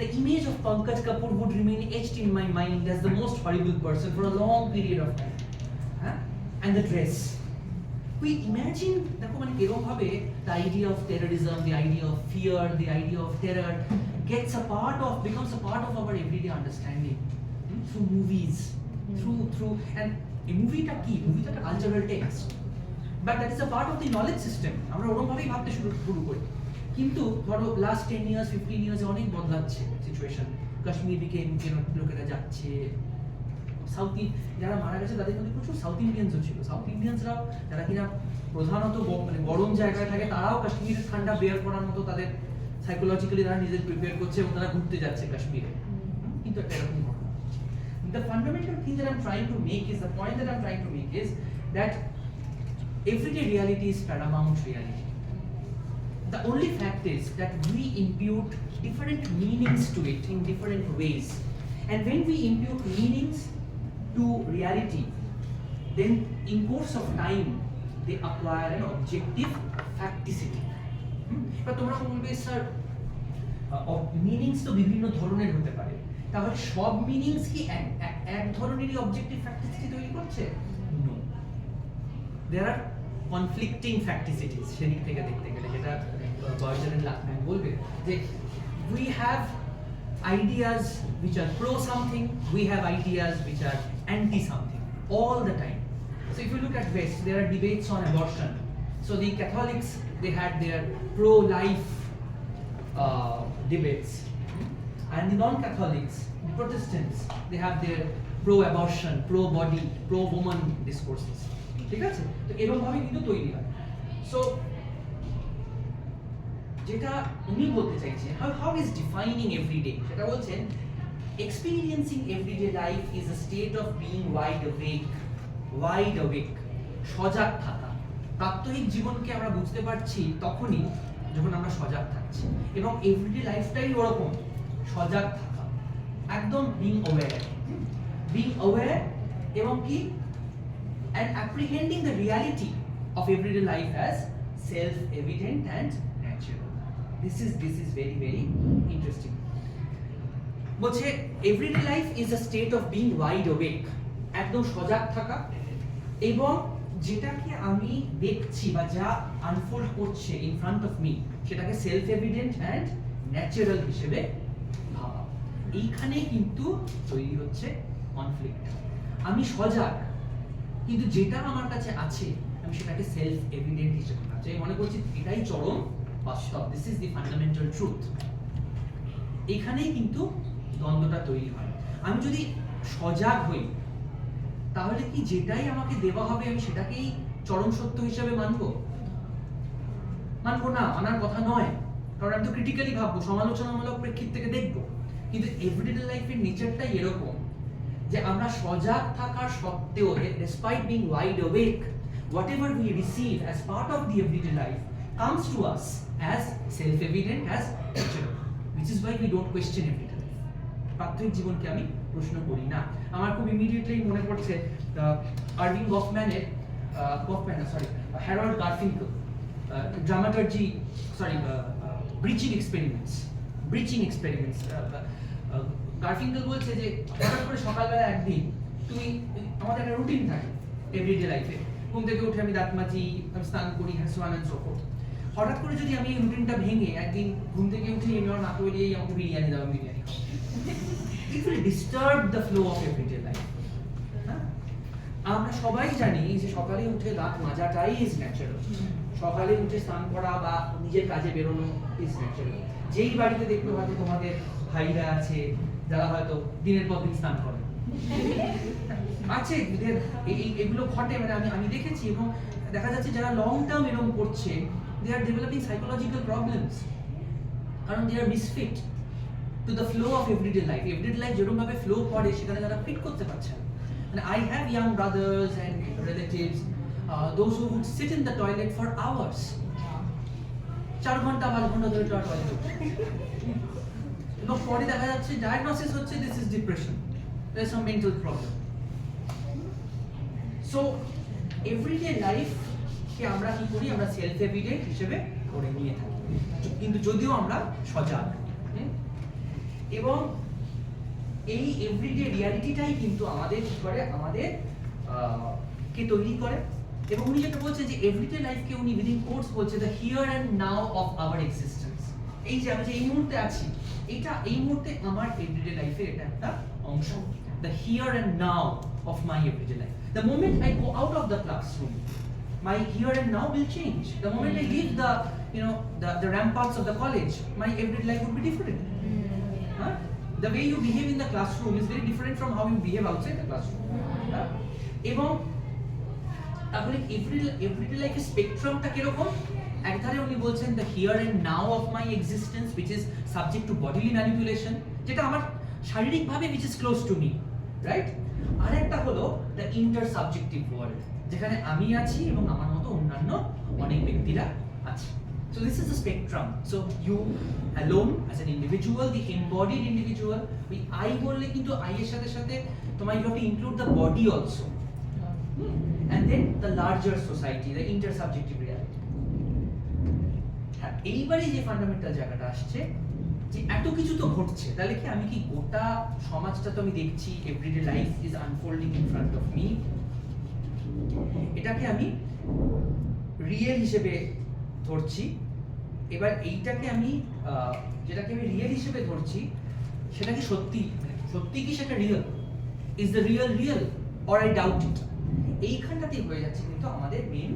The image of Pankaj Kapoor would remain etched in my mind as the most horrible person for a long period of time. And the dress. We imagine দেখো মানে এরকম ভাবে the idea of terrorism, the idea of fear, the idea of terror becomes a part of our everyday understanding through movies, through and a movie টা কি? movie টা একটা cultural text, but that is a part of the knowledge system. আমরা ওরকম ভাবেই ভাবতে শুরু করি। কিন্তু ধরো লাস্ট 10 years 15 years অনেক বদলাচ্ছে সিচুয়েশন। কাশ্মীর became লোকেরা যাচ্ছে, সাউথ যারা মারা গেছে তাদের মধ্যে প্রচুর সাউথ ইন্ডিয়ানসও ছিল। সাউথ ইন্ডিয়ানসরাও যারা কিনা প্রধানত মানে গরম জায়গায় থাকে, তারাও কাশ্মীরের ঠান্ডা বেয়ার করার মতো তাদের সাইকোলজিক্যালি তারা নিজেদের প্রিপেয়ার করছে এবং তারা ঘুরতে যাচ্ছে কাশ্মীরে। কিন্তু একটা এরকম ঘটনা। the fundamental thing that I'm trying to make is, the point that I'm trying to make is that everyday reality is paramount reality. The only fact is that we impute different meanings to it in different ways. And when we impute meanings to reality, then in course of time, they acquire an objective facticity. এবার তোমরা বলবে sir meanings তো বিভিন্ন ধরনের হতে পারে, তাহলে সব মিনিংস কি এক ধরনেরই অবজেক্টিভ ফ্যাক্টিসিটি তৈরি করছে? নো, দেয়ার আর কনফ্লিক্টিং ফ্যাক্টিসিটিস সেদিক থেকে দেখতে গেলে, যেটা বয়জার এন্ড লাকম্যান বলবে যে we have ideas which are pro something, we have ideas which are anti something all the time. So if you look at West, there are debates on abortion. So the Catholics, they had their pro-life debates, and the non-Catholics, the Protestants, they have their pro-abortion, pro-body, pro-woman discourses. ঠিক আছে? তো এরকম ভাবে কিন্তু তৈরি হয়। So যেটা উনি বলতে চাইছেন, how is defining everyday, সেটা বলছেন experiencing everyday life is a state of being wide awake, সজাগ থাকা। প্রাত্যহিক জীবনকে আমরা বুঝতে পারছি তখনই যখন আমরা সজাগ থাকছি, এবং এভরিডে লাইফটাই ওরকম সজাগ থাকা, একদম বিং অ্যাওয়্যার এবং কি and apprehending the reality of everyday life as self-evident and natural. This is very very interesting. বলছে everyday life is a state of being wide awake, একদম সজাগ থাকা, এবং যেটাকে আমি দেখছি বা যা আনফোল্ড করছে ইন ফ্রন্ট অফ মি সেটাকে সেলফ এভিডেন্ট অ্যান্ড ন্যাচারাল হিসেবে ভাবা। এইখানে কিন্তু তৈরি হচ্ছে কনফ্লিক্ট। আমি সজাগ, কিন্তু যেটা আমার কাছে আছে আমি সেটাকে সেলফ এভিডেন্ট হিসেবে ভাবছি, আমি মনে করছি এটাই চরম বাস্তব, this is the fundamental truth. এখানেই কিন্তু দ্বন্দ্বটা তৈরি হয়। আমি যদি সজাগ হই, তাহলে কি যেটাই আমাকে দেওয়া হবে আমি সেটাকেই চরম সত্য হিসেবে মানবো না, মানার কথা নয়, কারণ আমি তো ক্রিটিক্যালি ভাববো, সমালোচনামূলক প্রেক্ষিত থেকে দেখবো। কিন্তু এভরিডে লাইফের নেচারটাই এরকম যে আমরা সজাগ থাকার সত্ত্বেও, despite being wide awake, whatever we receive as part of the everyday life comes to us as self-evident, as natural, which is why we don't question everyday life. প্রাত্যহিক জীবনকে আমি প্রশ্ন করি না। আমার খুব ইমিডিয়েটলি মনে পড়ছে আরভিং হ্যারল্ড গারফিঙ্কেল, ড্রামাটার্জি ব্রিচিং এক্সপেরিমেন্টস। গারফিঙ্কেল বলছে যে হঠাৎ করে সকালবেলা একদিন তুমি, আমাদের একটা রুটিন থাকে এভরিডে লাইফে, ঘুম থেকে উঠে আমি দাঁত মাজি, আমি স্নান করি, হ্যান্ড সো ফোর্থ। হঠাৎ করে যদি আমি এই রুটিনটা ভেঙে একদিন ঘুম থেকে উঠে আমি আমার নাকে বলিয়েই আমাকে বিরিয়ানি দাও, বিরিয়ানি খাও, it will disturb the flow of everyday life. আমরা সবাই জানি যে সকালে উঠে দাঁত মাজাটাই ইজ ন্যাচারাল, সকালে উঠে স্নান করা বা নিজের কাজে বেরোনো ইজ ন্যাচারাল। যেই বাড়িতে দেখবে হয়তো তোমাদের ভাইরা আছে যারা হয়তো দিনের পর দিন স্নান করে, আছে এগুলো ঘটে, মানে আমি দেখেছি, এবং দেখা যাচ্ছে যারা লং টার্ম এরকম করছে, দে আর ডেভেলপিং সাইকোলজিক্যাল প্রবলেমস, কারণ দে আর misfit to the flow of everyday life. Everyday life যেরকম ভাবে ফ্লো করে সেখানে তারা ফিট করতে পারছে না। মানে I have young brothers and relatives, those who would sit in the toilet for hours, 4 ঘন্টা 5 ঘন্টা ধরে টয়লেটে, এবং পরে দেখা যাচ্ছে ডায়াগনোসিস হচ্ছে this is depression, there is some mental problem. So everyday life কে আমরা কি করি, আমরা সেলফ এভিডেন্ট হিসেবে করে নিয়ে থাকি, কিন্তু যদিও আমরা সজাগ। এবং এই এভরিডে রিয়ালিটিটাই কিন্তু আমাদের কি করে, আমাদের কে তৈরি করে। এবং উনি যেটা বলছেন যে এভরিডে লাইফকে উনি উইদিন কোর্স বলছে the here and now of our existence. এই যে আমি যে এই মুহূর্তে আছি, এটা এই মুহূর্তে আমার এভরিডে লাইফের এটা একটা অংশ, the here and now of my everyday life. The moment I go out of the classroom, my here and now will change. The moment I leave the ramparts of the college, my everyday life would be different. The way you behave in the classroom is very different from how you behave outside the classroom. এবং তাহলে everyday লাইফের স্পেকট্রামটা কিরকম? একধারে উনি বলছেন the here and now of my existence, which is subject to bodily manipulation, যেটা আমার শারীরিকভাবে which is close to me, right? আর একটা হলো দ্য ইন্টার সাবজেক্টিভ ওয়ার্ল্ড, যেখানে আমি আছি এবং আমার মতো অন্যান্য অনেক ব্যক্তিরা আছে। So this is the spectrum. So you alone as an individual, the embodied individual, ওই I বললে কিন্তু I এর সাথে সাথে তোমার you have to include the body also. And then the larger society, the intersubjective reality. হ্যাঁ, এইবারে যে ফান্ডামেন্টাল জায়গাটা আসছে যে এত কিছু তো ঘটছে, তাহলে কি আমি কি গোটা সমাজটা তো আমি দেখছি, everyday life is unfolding in front of me, এটাকে আমি রিয়েল হিসেবে ধরছি। এবার এইটাকে আমি যেটাকে আমি রিয়েল হিসেবে ধরছি সেটা কি সত্যি, সত্যি কি সেটা real? Is the real real or I doubt it? এইখানটাতেই হয়ে যাচ্ছে কিন্তু আমাদের মেইন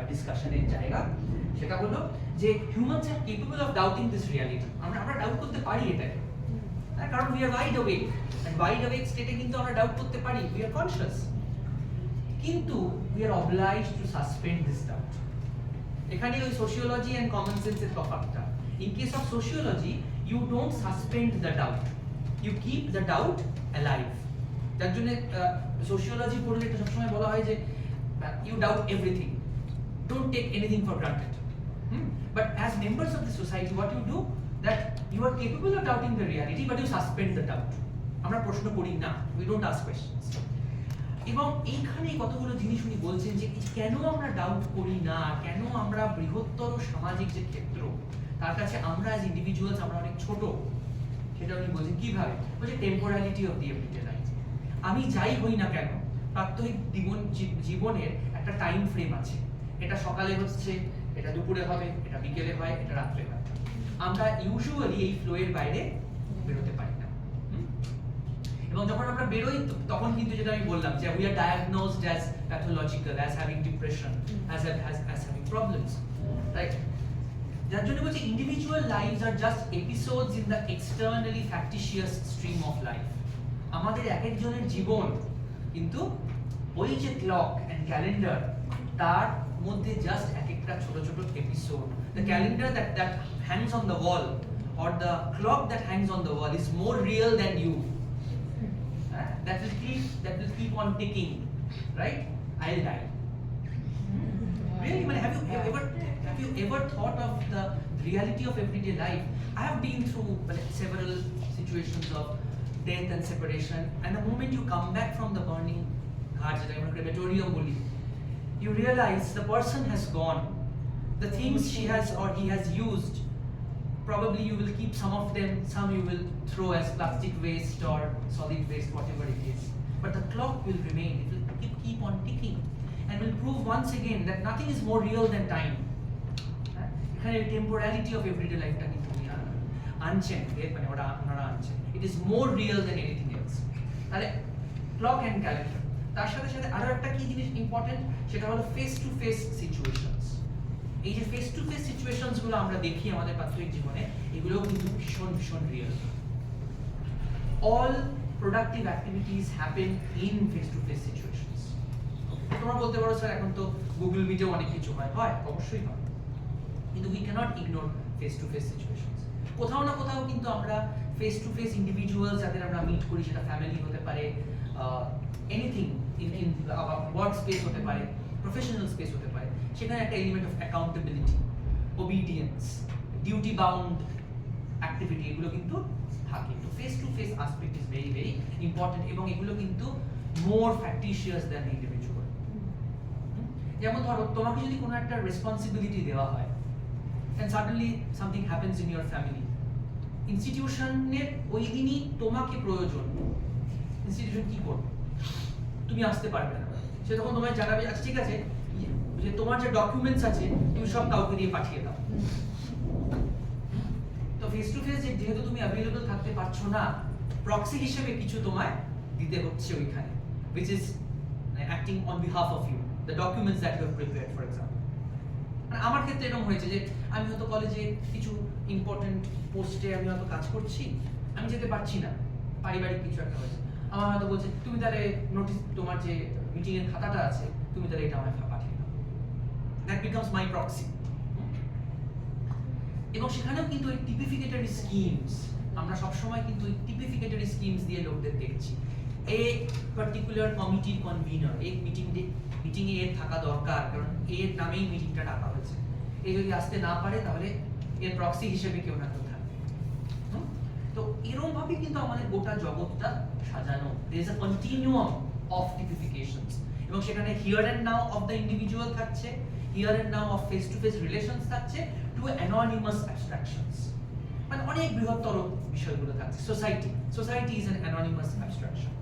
ডিসকাশনের জায়গা। সেটা হলো যে humans are capable of doubting this reality. আমরা ডাউট করতে পারি এটাকে, কারণ we are wide awake, and wide awake স্টেটে কিন্তু আমরা ডাউট করতে পারি, উই আর কনসিয়াস, কিন্তু we are obliged to suspend this doubt. এখানে ওই সোশিওলজি এন্ড কমন সেন্সের তফাৎটা। In case of sociology you don't suspend the doubt, you keep the doubt alive. যার জন্য সোশিওলজি পড়লে এটা সবসময় বলা হয় যে you doubt everything, don't take anything for granted. But as members of the society, what you do, that you are capable of doubting the reality, but you suspend the doubt. আমরা প্রশ্ন করি না, we don't ask questions. এবং এইখানে কতগুলো জিনিস উনি বলছেন যে কেন আমরা ডাউট করি না, কেন আমরা বৃহত্তর সামাজিক যে ক্ষেত্র তার কাছে আমরা অ্যাজ ইন্ডিভিজুয়ালস আমরা অনেক ছোট, সেটা উনি বলছেন কিভাবে। বলছে টেম্পোরালিটি অফ দি এভরিডে লাইফ। আমি যাই হই না কেন, প্রাত্যহিক জীবনের একটা টাইম ফ্রেম আছে, এটা সকালে হচ্ছে, এটা দুপুরে হবে, এটা বিকেলে হয়, এটা রাত্রে হয়। আমরা ইউজুয়ালি এই ফ্লোয়ের বাইরে বেরোতে পারি না। এবং যখন আমরা বেরোই তখন কিন্তু যেটা আমি বললাম যে we are diagnosed as pathological, as having depression, as having problems, right? যার জন্য বলছি individual lives are just episodes in the externally factitious stream of life. আমাদের এক একজনের জীবন কিন্তু ওই যে ক্লক অ্যান্ড ক্যালেন্ডার তার মধ্যে জাস্ট এক একটা ছোট ছোট episode. The calendar that Hanks on the wall or the clock that hangs on the wall is more real than you. That will keep on ticking, right? I'll die. Really, man, have you ever thought of the reality of everyday life? I have been through several situations of death and separation, and the moment you come back from the burning ghat, crematorium, you realize the person has gone. The things she has or he has used, probably you will keep some of them, some you will throw as plastic waste or solid waste, whatever it is. But the clock will remain, it will keep on ticking and will prove once again that nothing is more real than time. এখানে temporality of everyday life টা কিন্তু উনি আনছেন, মানে ওনারা আনছেন। It is more real than anything else. তাহলে clock and calendar, তার সাথে সাথে আরো একটা কি জিনিস ইম্পর্টেন্ট, সেটা হলো ফেস টু ফেস সিচুয়েশনস। এই যে ফেস টু ফেস সিচুয়েশনস গুলো আমরা দেখি আমাদের প্রাত্যহিক জীবনে, এগুলো কিন্তু ভীষণ ভীষণ real. All productive activities happen in face to face situations. তোমরা বলতে পারো স্যার এখন তো গুগল মিটেও অনেক কিছু হয়, অবশ্যই হয়, কিন্তু we cannot ignore face to face situations. কোথাও না কোথাও কিন্তু আমরা ফেস টু ফেস ইন্ডিভিজুয়াল যাদের আমরা মিট করি, সেটা ফ্যামিলি হতে পারে, এনিথিং ইন ওয়ার্ক স্পেস হতে পারে, প্রফেশনাল স্পেস হতে পারে, সেখানে একটা element of accountability, obedience, duty bound activity, এগুলো কিন্তু থাকে। তো face to face aspect is very very important, এবং এগুলো কিন্তু মোর ফ্যাক্টিশিয়াস দ্যান ইন্ডিভিজুয়াল। যেমন ধরো তোমাকে যদি কোনো একটা রেসপন্সিবিলিটি দেওয়া হয় and suddenly something happens in your family, ইনস্টিটিউশনের ওই দিনই তোমাকে প্রয়োজন, ইনস্টিটিউশন কি করবে? তুমি আসতে পারবে না, সে তখন তোমায় জানাবে আচ্ছা ঠিক আছে, যে তোমার যে ডকুমেন্টস আছে তুমি সব কাউকে দিয়ে পাঠিয়ে দাও। তো ফেস টু ফেস যেহেতু তুমি অ্যাভেলেবল থাকতে পারছো না, প্রক্সি হিসেবে কিছু তোমায় দিতে হচ্ছে ওইখানে, which is acting on behalf of you, the documents that you have prepared, for example. মানে আমার ক্ষেত্রে এরকম হয়েছে যে আমি হয়তো কলেজে কিছু ইম্পর্টেন্ট পোস্টে আমি হয়তো কাজ করছি, আমি যেতে পারছি না, পারিবারিক কিছু একটা হয়েছে, আমার হয়তো বলছে তুমি তাহলে নোটিস, তোমার যে মিটিং এর খাতাটা আছে তুমি তাহলে এটা আমায় পাঠিয়ে দাও। That becomes my proxy. এবং সেখানেও কিন্তু এই টিপিফিকেটরি স্কিমস, আমরা সবসময় কিন্তু এই টিপিফিকেটরি স্কিমস দিয়ে লোকদের দেখছি। এ পার্টিকুলার কমিটির কনভিনার, এই মিটিংয়ে এর থাকা দরকার, কারণ এর নামেই মিটিংটা ডাকা হয়েছে। এ যদি আসতে না পারে তাহলে এর প্রক্সি হিসেবে কেউ না কেউ থাকবে। তো এরকম ভাবে কিন্তু আমাদের গোটা জগৎটা সাজানো। there is a continuum of typifications, এবং সেখানে here and now of the individual থাকছে, here and now of face to face relations থাকছে, টু অ্যানোনিমাস অ্যাবস্ট্রাকশনস, মানে অনেক বৃহত্তর বিষয়গুলো থাকছে। Society is an anonymous abstraction.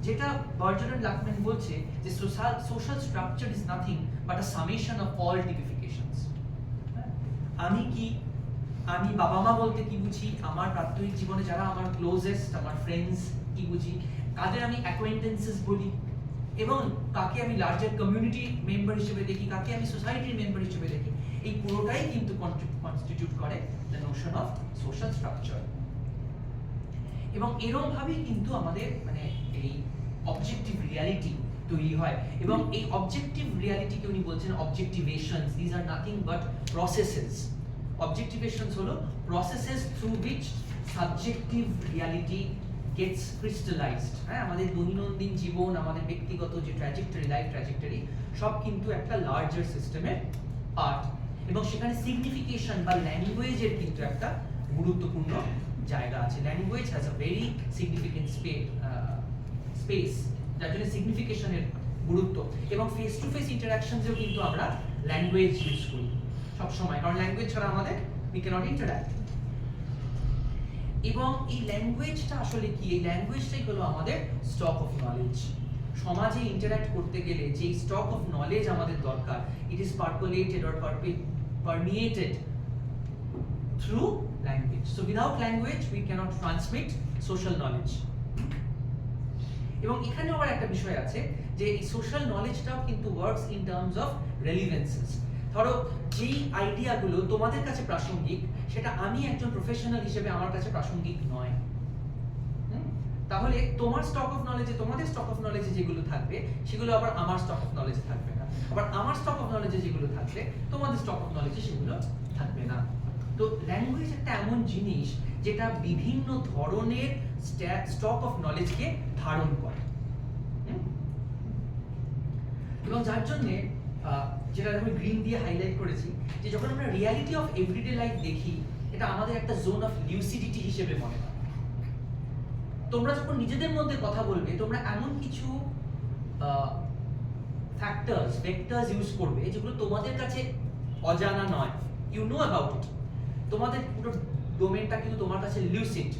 যেটা বার্জার এন্ড লাকম্যান বলছে যে social structure is nothing but a summation of all typifications. আমি কি, আমি বাবা মা বলতে কি বুঝি, আমার প্রাত্যহিক জীবনে যারা আমার ক্লোজেস্ট, আমার ফ্রেন্ডস কি বুঝি, কাদের আমি অ্যাকোয়েন্টেন্সেস বলি, এবং কাকে আমি লার্জার কমিউনিটি মেম্বার হিসেবে দেখি, কাকে আমি সোসাইটির মেম্বার হিসেবে দেখি, এই পুরোটাই কিন্তু কনস্টিটিউট করে the Notion of social structure. এবং এরকম ভাবেই কিন্তু আমাদের মানে এই অবজেক্টিভ রিয়ালিটি তৈরি হয়। এবং এই অবজেক্টিভ রিয়ালিটিকে উনি বলছেন objectivations, this are nothing but processes. Objectivations হলো processes through which subjective reality gets crystallized. হ্যাঁ, আমাদের দৈনন্দিন জীবন, আমাদের ব্যক্তিগত যে ট্র্যাজেক্টরি, লাইফ ট্র্যাজেক্টরি, সব কিন্তু একটা লার্জার সিস্টেমের পার্ট। এবং সেখানে সিগনিফিকেশন বা ল্যাঙ্গুয়েজের কিন্তু একটা গুরুত্বপূর্ণ জায়গা আছে। Language has a very significant space, যার জন্য সিগনিফিকেশনের গুরুত্ব। এবং ফেস টু ফেস ইন্টারাকশনসেও কিন্তু আমরা ল্যাঙ্গুয়েজ ইউজ করি সবসময়, কারণ ল্যাঙ্গুয়েজ ছাড়া আমাদের উই ক্যানট ইন্টারাক্ট। এবং এই ল্যাঙ্গুয়েজটা আসলে কি? এই ল্যাঙ্গুয়েজটাই হলো আমাদের স্টক অফ নলেজ। সমাজে ইন্টারাক্ট করতে গেলে যে স্টক অফ নলেজ আমাদের দরকার, it is percolated or permeated through language. So without language we cannot transmit social knowledge. এবং এখানে আবার একটা বিষয় আছে যে এই সোশ্যাল নলেজটাও কিন্তু ওয়ার্কস ইন টার্মস অফ রেলিভেন্সেস। ধরো যেই আইডিয়াগুলো তোমাদের কাছে প্রাসঙ্গিক, সেটা আমি একজন প্রফেশনাল হিসেবে আমার কাছে প্রাসঙ্গিক নয়। তাহলে তোমার স্টক অফ নলেজে, তোমাদের স্টক অফ নলেজে যেগুলো থাকবে সেগুলো আবার আমার স্টক অফ নলেজে থাকবে না, আবার আমার স্টক অফ নলেজে যেগুলো থাকবে তোমাদের স্টক অফ নলেজে সেগুলো থাকবে না। তো ল্যাঙ্গুয়েজ একটা এমন জিনিস যেটা বিভিন্ন ধরনের স্টক অফ নলেজকে ধারণ করে। এবং যার জন্যে যেটা আমি গ্রিন দিয়ে হাইলাইট করেছি, যে যখন আমরা রিয়ালিটি অফ এভরিডে লাইফ দেখি, এটা আমাদের একটা জোন অফ লিউসিডিটি হিসেবে মনে হয়। তোমরা যখন নিজেদের মধ্যে কথা বলবে, তোমরা এমন কিছু ফ্যাক্টরস, ভেক্টরস ইউজ করবে যেগুলো তোমাদের কাছে অজানা নয়, ইউ নো অ্যাবাউট ইট। তোমাদের পুরো ডোমেনটা কিন্তু তোমার কাছে লিউসিড,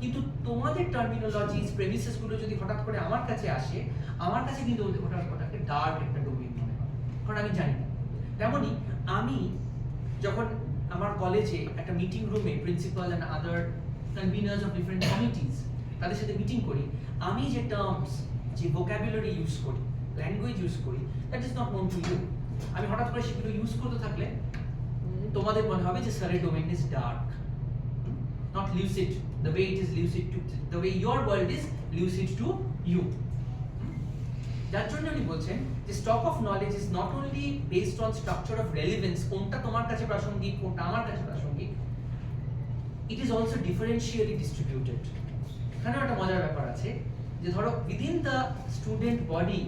কিন্তু তোমাদের টার্মিনোলজিস, প্রেমিসেস গুলো যদি হঠাৎ করে আমার কাছে আসে, আমার কাছে কিন্তু ওটাকে ডার্ক একটা ডোমেন মনে হয়, কারণ আমি জানি না। তেমনই আমি যখন আমার কলেজে একটা মিটিং রুমে principal and other convenors of different committees তাদের সাথে মিটিং করি, আমি যে টার্মস, যে ভোকাবুলারি ইউজ করি, ল্যাঙ্গুয়েজ ইউজ করি, that is not known to you. আমি হঠাৎ করে সেগুলো ইউজ করতে থাকলে তোমাদের মনে হবে যে স্যারের domain is dark, not lucid, the way it is lucid to, the way your world is lucid to you. যার জন্য উনি বলছেন যে stock of knowledge is not only based on structure of relevance, কোনটা তোমার কাছে প্রাসঙ্গিক, কোনটা আমার কাছে প্রাসঙ্গিক, ইট ইজ অলসো ডিফারেন্সিয়ালি ডিস্ট্রিবিউটেড। এখানেও একটা মজার ব্যাপার আছে যে ধরো উইদিন দ্য স্টুডেন্ট বডি,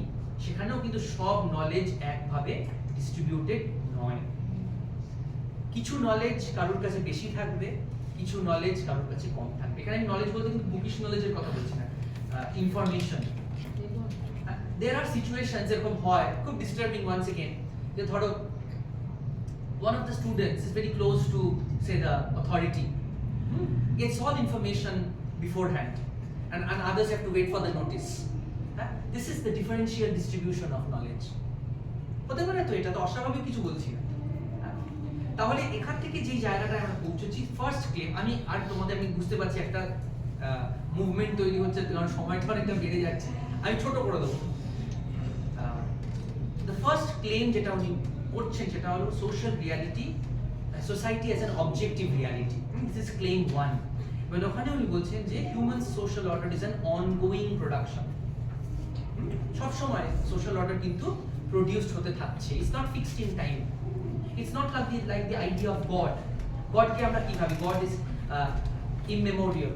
সেখানেও কিন্তু সব নলেজ একভাবে ডিস্ট্রিবিউটেড নয়। কিছু নলেজ কারোর কাছে বেশি থাকবে, কিছু নলেজ কারোর কাছে কম থাকবে। এখানে আমি নলেজ বলতে কিন্তু বুকিশ নলেজের কথা বলছি না, ইনফরমেশন। দেয়ার আর সিচুয়েশনস এরকম হয়, খুব ডিস্টার্বিং ওয়ান্স এগেন, যে ধরো one of the students is very close to say the authority, gets all information beforehand, and others have to wait for the notice. This is the differential distribution of knowledge. হতে পারে তো, এটা তো অস্বাভাবিক কিছু বলছি না। তাহলে এখান থেকে যেই জায়গাটা আমরা পৌঁছেছি, ফার্স্ট ক্লেম, আমি আর তোমাদের, আমি বুঝতে পারছি একটা মুভমেন্ট তৈরি হচ্ছে, কারণ সময়টা অনেকটা বেড়ে যাচ্ছে, আমি ছোট করে দেবো। দ্য ফার্স্ট ক্লেম যেটা উনি করছেন সেটা হলো social reality, society as an objective reality. This is claim 1। মানে ওখানে উনি বলছেন যে human social order is an ongoing production. সবসময় সোশ্যাল অর্ডার কিন্তু প্রডিউসড হতে থাকছে, it's not fixed in time. It's not like the idea of God. God ke amra ki bhabi, God is immemorial.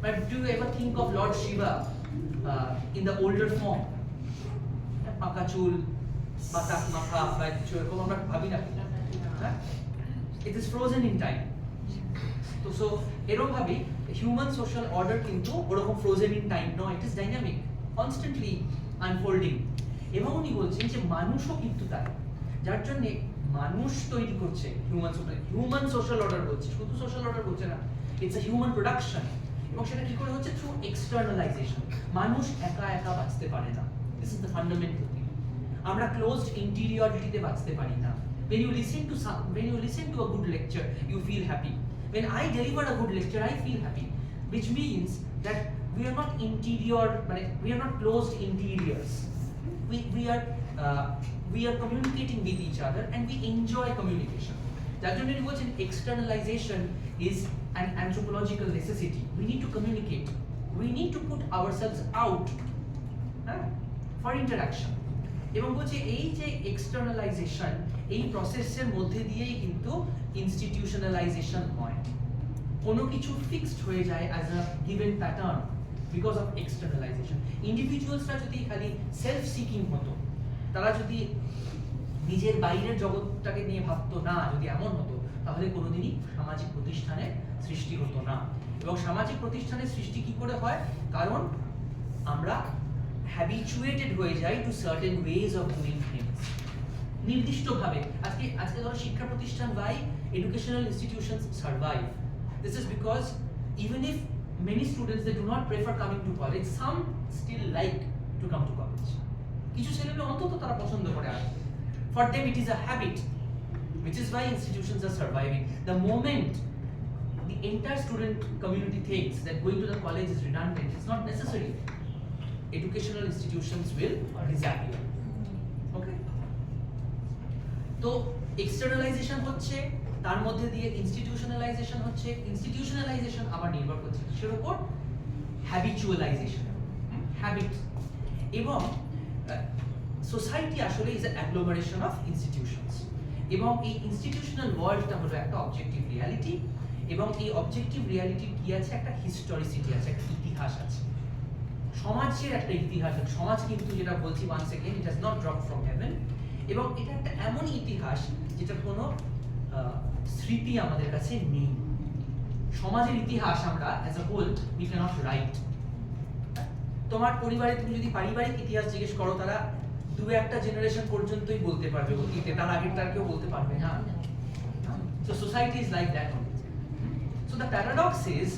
But do you ever think of Lord Shiva, in the older form, পাকা চুল, বাতাক মাখা বা কিছু এরকম আমরা ভাবি না, হ্যাঁ? It is frozen in time. তো সো এরকম ভাবে হিউম্যান সোশ্যাল অর্ডার কিন্তু ওরকম ফ্রোজেন ইন টাইম নয়, it is dynamic, constantly unfolding. এবং উনি বলছেন যে মানুষও কিন্তু তাই, যার জন্য মানুষ তৈরি করছে হিউম্যান সোশ্যাল অর্ডার বলছে, শুধু সোশ্যাল অর্ডার বলছে না, ইটস আ হিউম্যান প্রোডাকশন। এবং সেটা কি করে হচ্ছে? থ্রু এক্সটার্নালাইজেশন। মানুষ একা একা বাঁচতে পারে না, this is the fundamental thing. আমরা ক্লোজড ইন্টেরিয়রিটিতে বাঁচতে পারি না। when you listen to a good lecture, you feel happy. When I deliver a good lecture, I feel happy, which means that we are not interior, we are not closed interiors. We are communicating with each other and we enjoy communication. That is why externalization is an anthropological necessity. We need to communicate. We need to put ourselves out for interaction. এবং বলছে এই যে এক্সটার্নালাইজেশন, এই প্রসেসের মধ্যে দিয়েই কিন্তু ইনস্টিটিউশনালাইজেশন হয়। কোনো কিছু ফিক্সড হয়ে যায় as a given pattern because of externalization. ইন্ডিভিজুয়ালসরা যদি খালি সেলফ সিকিং হতো, তারা যদি নিজের বাইরের জগৎটাকে নিয়ে ভাবতো না, যদি এমন হতো, তাহলে কোনোদিনই সামাজিক প্রতিষ্ঠানের সৃষ্টি হতো না। এবং সামাজিক প্রতিষ্ঠানের সৃষ্টি কি করে হয়? কারণ আমরা habituated হয়ে যাই to certain ways of doing things. নির্দিষ্টভাবে আজকে ধরো শিক্ষা প্রতিষ্ঠান, why educational institutions survive? This is because even if many students they do not prefer coming to college, some still like to come to college. কিছু ছেলেমেয়ে অন্তত তারা পছন্দ করে আসতে। For them it is a habit, which is why institutions are surviving. The moment the entire student community thinks that going to the college is redundant, it's not necessary, educational institutions will disappear. Okay? তো এক্সটার্নালাইজেশন হচ্ছে, তার মধ্যে দিয়ে ইনস্টিটিউশনালাইজেশন হচ্ছে। ইনস্টিটিউশনালাইজেশন আবার নির্ভর করছে কিসের উপর? হ্যাবিচুয়ালাইজেশন, হ্যাবিট। এবং সোসাইটি আসলে ইজ আ অ্যাগ্লোমারেশন অফ ইনস্টিটিউশনস। এবং এই ইনস্টিটিউশনাল ওয়ার্ল্ডটা হলো একটা অবজেক্টিভ রিয়ালিটি। এবং এই অবজেক্টিভ রিয়ালিটির কি আছে? একটা হিস্টোরিসিটি আছে, একটা ইতিহাস আছে, সমাজের একটা ইতিহাস আছে। সমাজ কিন্তু যেটা বলছি once again, it has not drop from heaven. এবং এটা একটা এমন ইতিহাস যেটার কোনো স্মৃতি আমাদের কাছে নেই। সমাজের ইতিহাস আমরা as a whole we cannot write. তোমার পরিবারে তুমি যদি পারিবারিক ইতিহাস জিজ্ঞেস করো, তারা দু একটা জেনারেশন পর্যন্তই বলতে পারবে অতীতে, তার আগেরটার কেউ বলতে পারবে না। So society is like that only. So the paradox is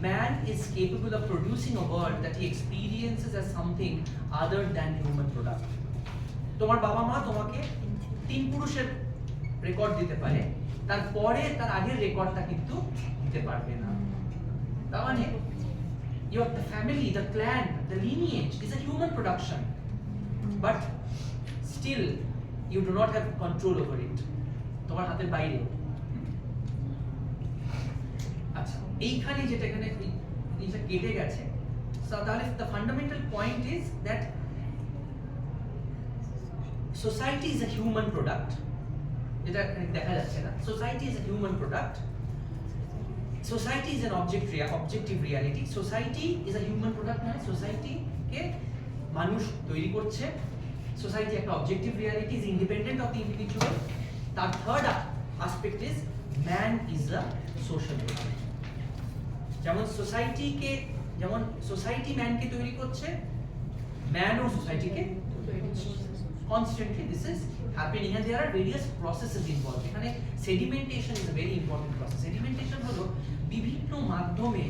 man is capable of producing a world that he experiences as something other than human product. তোমার বাবা মা তোমাকে 3 পুরুষের রেকর্ড দিতে পারে, তারপরে তার আগের রেকর্ডটা কিন্তু দিতে পারবে না। তার মানে the family, the clan, the lineage is a human production, but still you do not have control over it. তোমার হাতের বাইরে। আচ্ছা, এইখানে যেটা এখানে জিনিসটা কেটে গেছে, তাহলে the fundamental point is that society is a human product. যেটা এখানে দেখা যাচ্ছে না, society is a human product. Society is an objective reality. Society is a human product, মানে society কে মানুষ তৈরি করছে। Society একটা objective reality, is independent of the individual. তার third aspect is man is a social product. যেমন society ম্যানকে তৈরি করছে, man ও সোসাইটিকে তৈরি করছে। Constantly this is happening and there are various processes involved. এখানে sedimentation is a very important process. Sedimentation হলো বিভিন্ন মাধ্যমে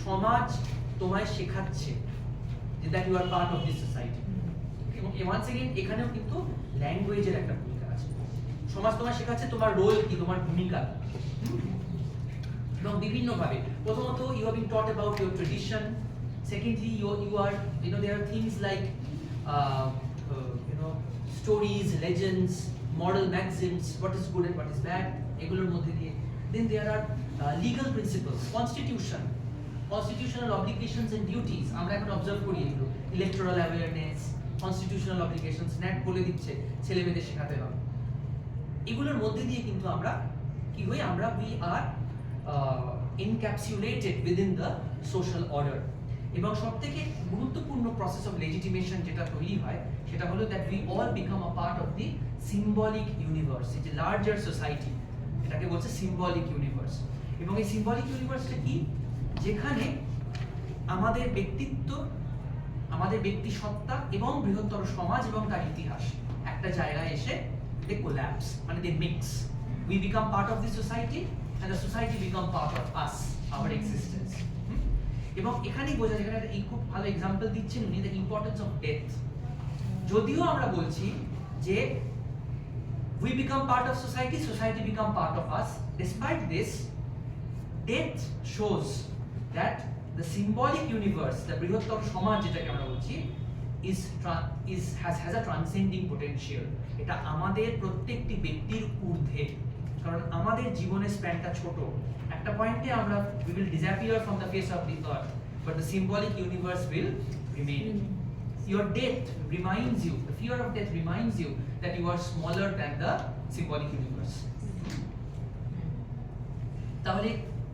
সমাজ তোমায় শেখাচ্ছে যে that you are part of this society. এবং once again এখানেও কিন্তু ল্যাঙ্গুয়েজের একটা ভূমিকা আছে। সমাজ তোমায় শেখাচ্ছে তোমার রোল কি, তোমার ভূমিকা। এবং বিভিন্ন ভাবে, প্রথমত you have been taught about your tradition. Secondly you are there are things like stories, legends, moral maxims, what is good and what is bad, এগুলোর মধ্যে দিয়ে। Then there are legal principles, constitutional obligations and duties, আমরা এখন observe করি এগুলো, electoral awareness, constitutional obligations, NAT বলে দিচ্ছে ছেলে মেয়েদের শেখাতে হবে। এগুলোর মধ্যে দিয়ে কিন্তু আমরা কি হই, আমরা we are encapsulated within the social order. এবং সবথেকে গুরুত্বপূর্ণ প্রসেস অফ লেজিটিমেশন যেটা তৈরি হয় সেটা হলো that we all become a part of the symbolic universe, যে লার্জার সোসাইটি, এটাকে বলছে সিম্বলিক ইউনিভার্স। এবং এই সিম্বলিক ইউনিভার্সটা কি, যেখানে আমাদের ব্যক্তিত্ব, আমাদের ব্যক্তি সত্তা এবং বৃহত্তর সমাজ এবং তার ইতিহাস একটা জায়গায় এসে দে কোল্যাপস, মানে they mix. We become part of the society and the society become part of us, our existence. এবং এখানেই বোঝা যায়, এখানে এই খুব ভালো এক্সাম্পল দিচ্ছেন উনি, দ্য ইম্পর্টেন্স অফ ডেথ। যদিও আমরা বলছি যে we become part of society, society become part of us, despite this, death shows that the symbolic universe, the বৃহত্তর সমাজ যেটাকে আমরা বলছি, has a transcending potential. এটা আমাদের প্রত্যেকটি ব্যক্তির ঊর্ধ্বে, কারণ আমাদের জীবনের স্প্যানটা ছোট। একটা পয়েন্টে আমরা we will disappear from the face of the earth, but the symbolic universe will remain. Your death reminds you, the fear of death reminds you that you are smaller than the symbolic universe. তাহলে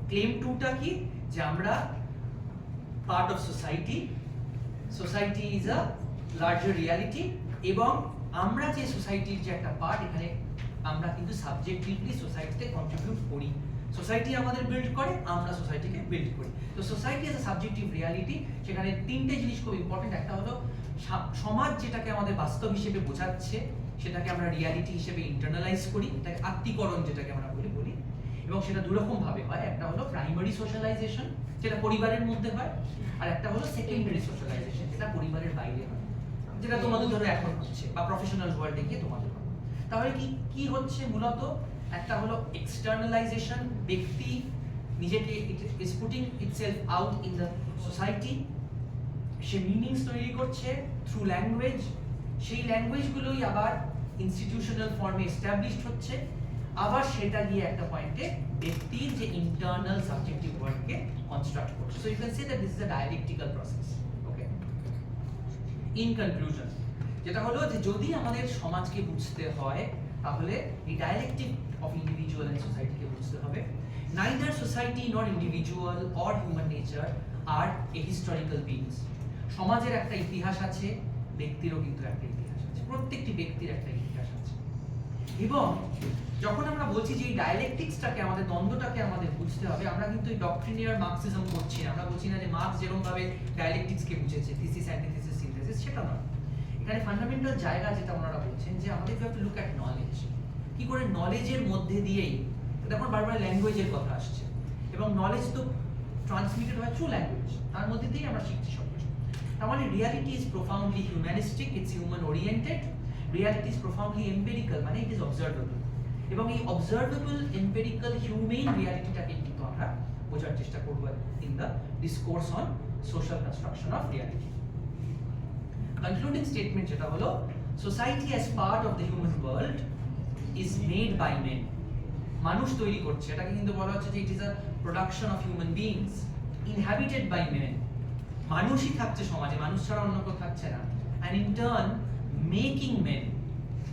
claim 2টা কি, যে আমরা part of society, society is a larger reality, এবং আমরা যে সোসাইটির যে একটা পার্ট, এখানে আমরা কিন্তু সাবজেক্টিভলি সোসাইটিতে কন্ট্রিবিউট করি। সোসাইটি আমাদের বিল্ড করে, আমরা সোসাইটিকে বিল্ড করি। তো society as a subjective reality, সেখানে 3টে জিনিস খুব ইম্পর্টেন্ট। একটা হলো সমাজ যেটাকে আমাদের বাস্তব হিসেবে বোঝাচ্ছে, সেটাকে আমরা রিয়ালিটি হিসেবে ইন্টারনালাইজ করি, এটাকে আত্মীকরণ যেটাকে আমরা বলি, এবং সেটা দুরকম ভাবে হয়। একটা হলো প্রাইমারি সোশ্যালাইজেশন, যেটা পরিবারের মধ্যে হয়, আর একটা হলো সেকেন্ডারি সোশ্যালাইজেশন, যেটা পরিবারের বাইরে হয়, যেটা তোমাদের ধরো এখন হচ্ছে, বা প্রফেশনাল ওয়ার্ল্ডে গিয়ে তোমাদের হয়। তাহলে কি হচ্ছে মূলত, একটা হলো এক্সটার্নালাইজেশন, ব্যক্তি নিজেকে is putting itself out in the society, say meanings তৈরি করছে থ্রু ল্যাঙ্গুয়েজ, সেই ল্যাঙ্গুয়েজগুলোই আবার ইনস্টিটিউশনাল ফর্মে এস্টাবলিশড হচ্ছে, আবার সেটা গিয়ে একটা পয়েন্টে ব্যক্তির যে ইন্টারনাল সাবজেক্টিভ ওয়ার্ডকে কনস্ট্রাক্ট করছে। So you can say that this is a dialectical process. Okay, in conclusion যেটা হলো যে যদি আমাদের সমাজকে বুঝতে হয়, তাহলে এই ডায়ালেকটিক অফ ইন্ডিভিজুয়াল এন্ড সোসাইটিকে বুঝতে হবে। Neither society nor individual or human nature are a historical beings. সমাজের একটা ইতিহাস আছে, ব্যক্তিরও কিন্তু একটা ইতিহাস আছে, প্রত্যেকটি ব্যক্তির একটা ইতিহাস আছে। এবং যখন আমরা বলছি যে এই ডায়ালেকটিক্সটাকে, আমাদের দ্বন্দ্বটাকে আমাদের বুঝতে হবে, আমরা কিন্তু এই ডক্ট্রিনিয়ার মার্কসিজম করছি না। আমরা বলছি না যে মার্কস যেরকম ভাবে ডায়ালেকটিক্সকে বুঝেছে, থিসিস অ্যান্টিথিসিস সিনথেসিস, সেটা নয়। এখানে ফান্ডামেন্টাল জায়গা যেটা ওনারা বলছেন, যে আমাদের টু লুক অ্যাট নলেজ, কি করে নলেজের মধ্যে দিয়েই, দেখুন বারবার ল্যাঙ্গুয়েজের কথা আসছে, এবং নলেজ তো ট্রান্সমিটেড হয় থ্রু ল্যাঙ্গুয়েজ, তার মধ্যে দিয়েই আমরা শিখছি সব কিছু। তার মানে reality is profoundly humanistic, it's human oriented. Reality is profoundly empirical, মানে ইট ইজ অবজারভেবল। এবং এই অবজারভেবল এম্পেরিক্যাল হিউম্যান রিয়ালিটিটাকে কিন্তু আমরা বোঝার চেষ্টা করব in the discourse on social construction of reality. Concluding statement যেটা হলো, society as part of the human world is made by men. মানুষ তৈরি করছে, এটাকে কিন্তু বলা হচ্ছে যে it is a production of human beings inhabited by men. মানুষই থাকছে সমাজে, মানুষ ছাড়া অন্য কেউ থাকছে না। And in turn making men,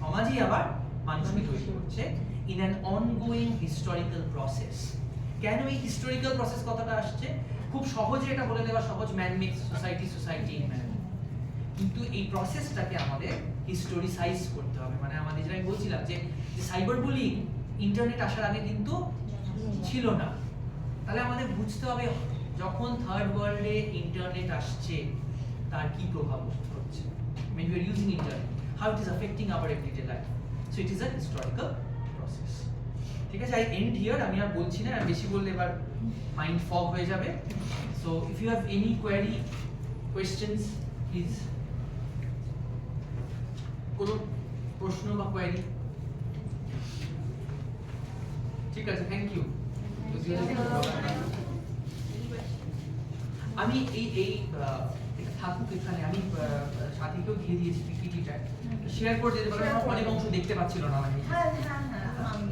সমাজই আবার মানুষকে তৈরি করছে in an ongoing historical process. কেন এই হিস্টোরিক্যাল প্রসেস কথাটা আসছে? খুব সহজে এটা বলে দেওয়া সহজ, man makes society, society in man. কিন্তু এই প্রসেসটাকে আমাদের হিস্টোরিসাইজ করতে হবে। মানে আমাদের যেটা আমি বলছিলাম যে সাইবার বুলিং ইন্টারনেট আসার আগে কিন্তু ছিল না। তাহলে আমাদের বুঝতে হবে যখন থার্ড ওয়ার্ল্ডে ইন্টারনেট আসছে তার কি প্রভাব হচ্ছে, when we are using internet, how it is affecting our everyday life. So it is a historical process. ঠিক আছে, I end here, আমি আর বলছি না, আর বেশি বললে এবার মাইন্ড ফগ হয়ে যাবে। So if you have any query, questions, please. কোনো প্রশ্ন বা কোয়েরি? ঠিক আছে, থ্যাংক ইউ। আমি এই থাকুক এখানে, আমি সাথীকেও দিয়ে দিয়েছি পিপিটিটা, শেয়ার করে দিতে পারবেন। অনেক অংশ দেখতে পাচ্ছিল না। হ্যাঁ, আমি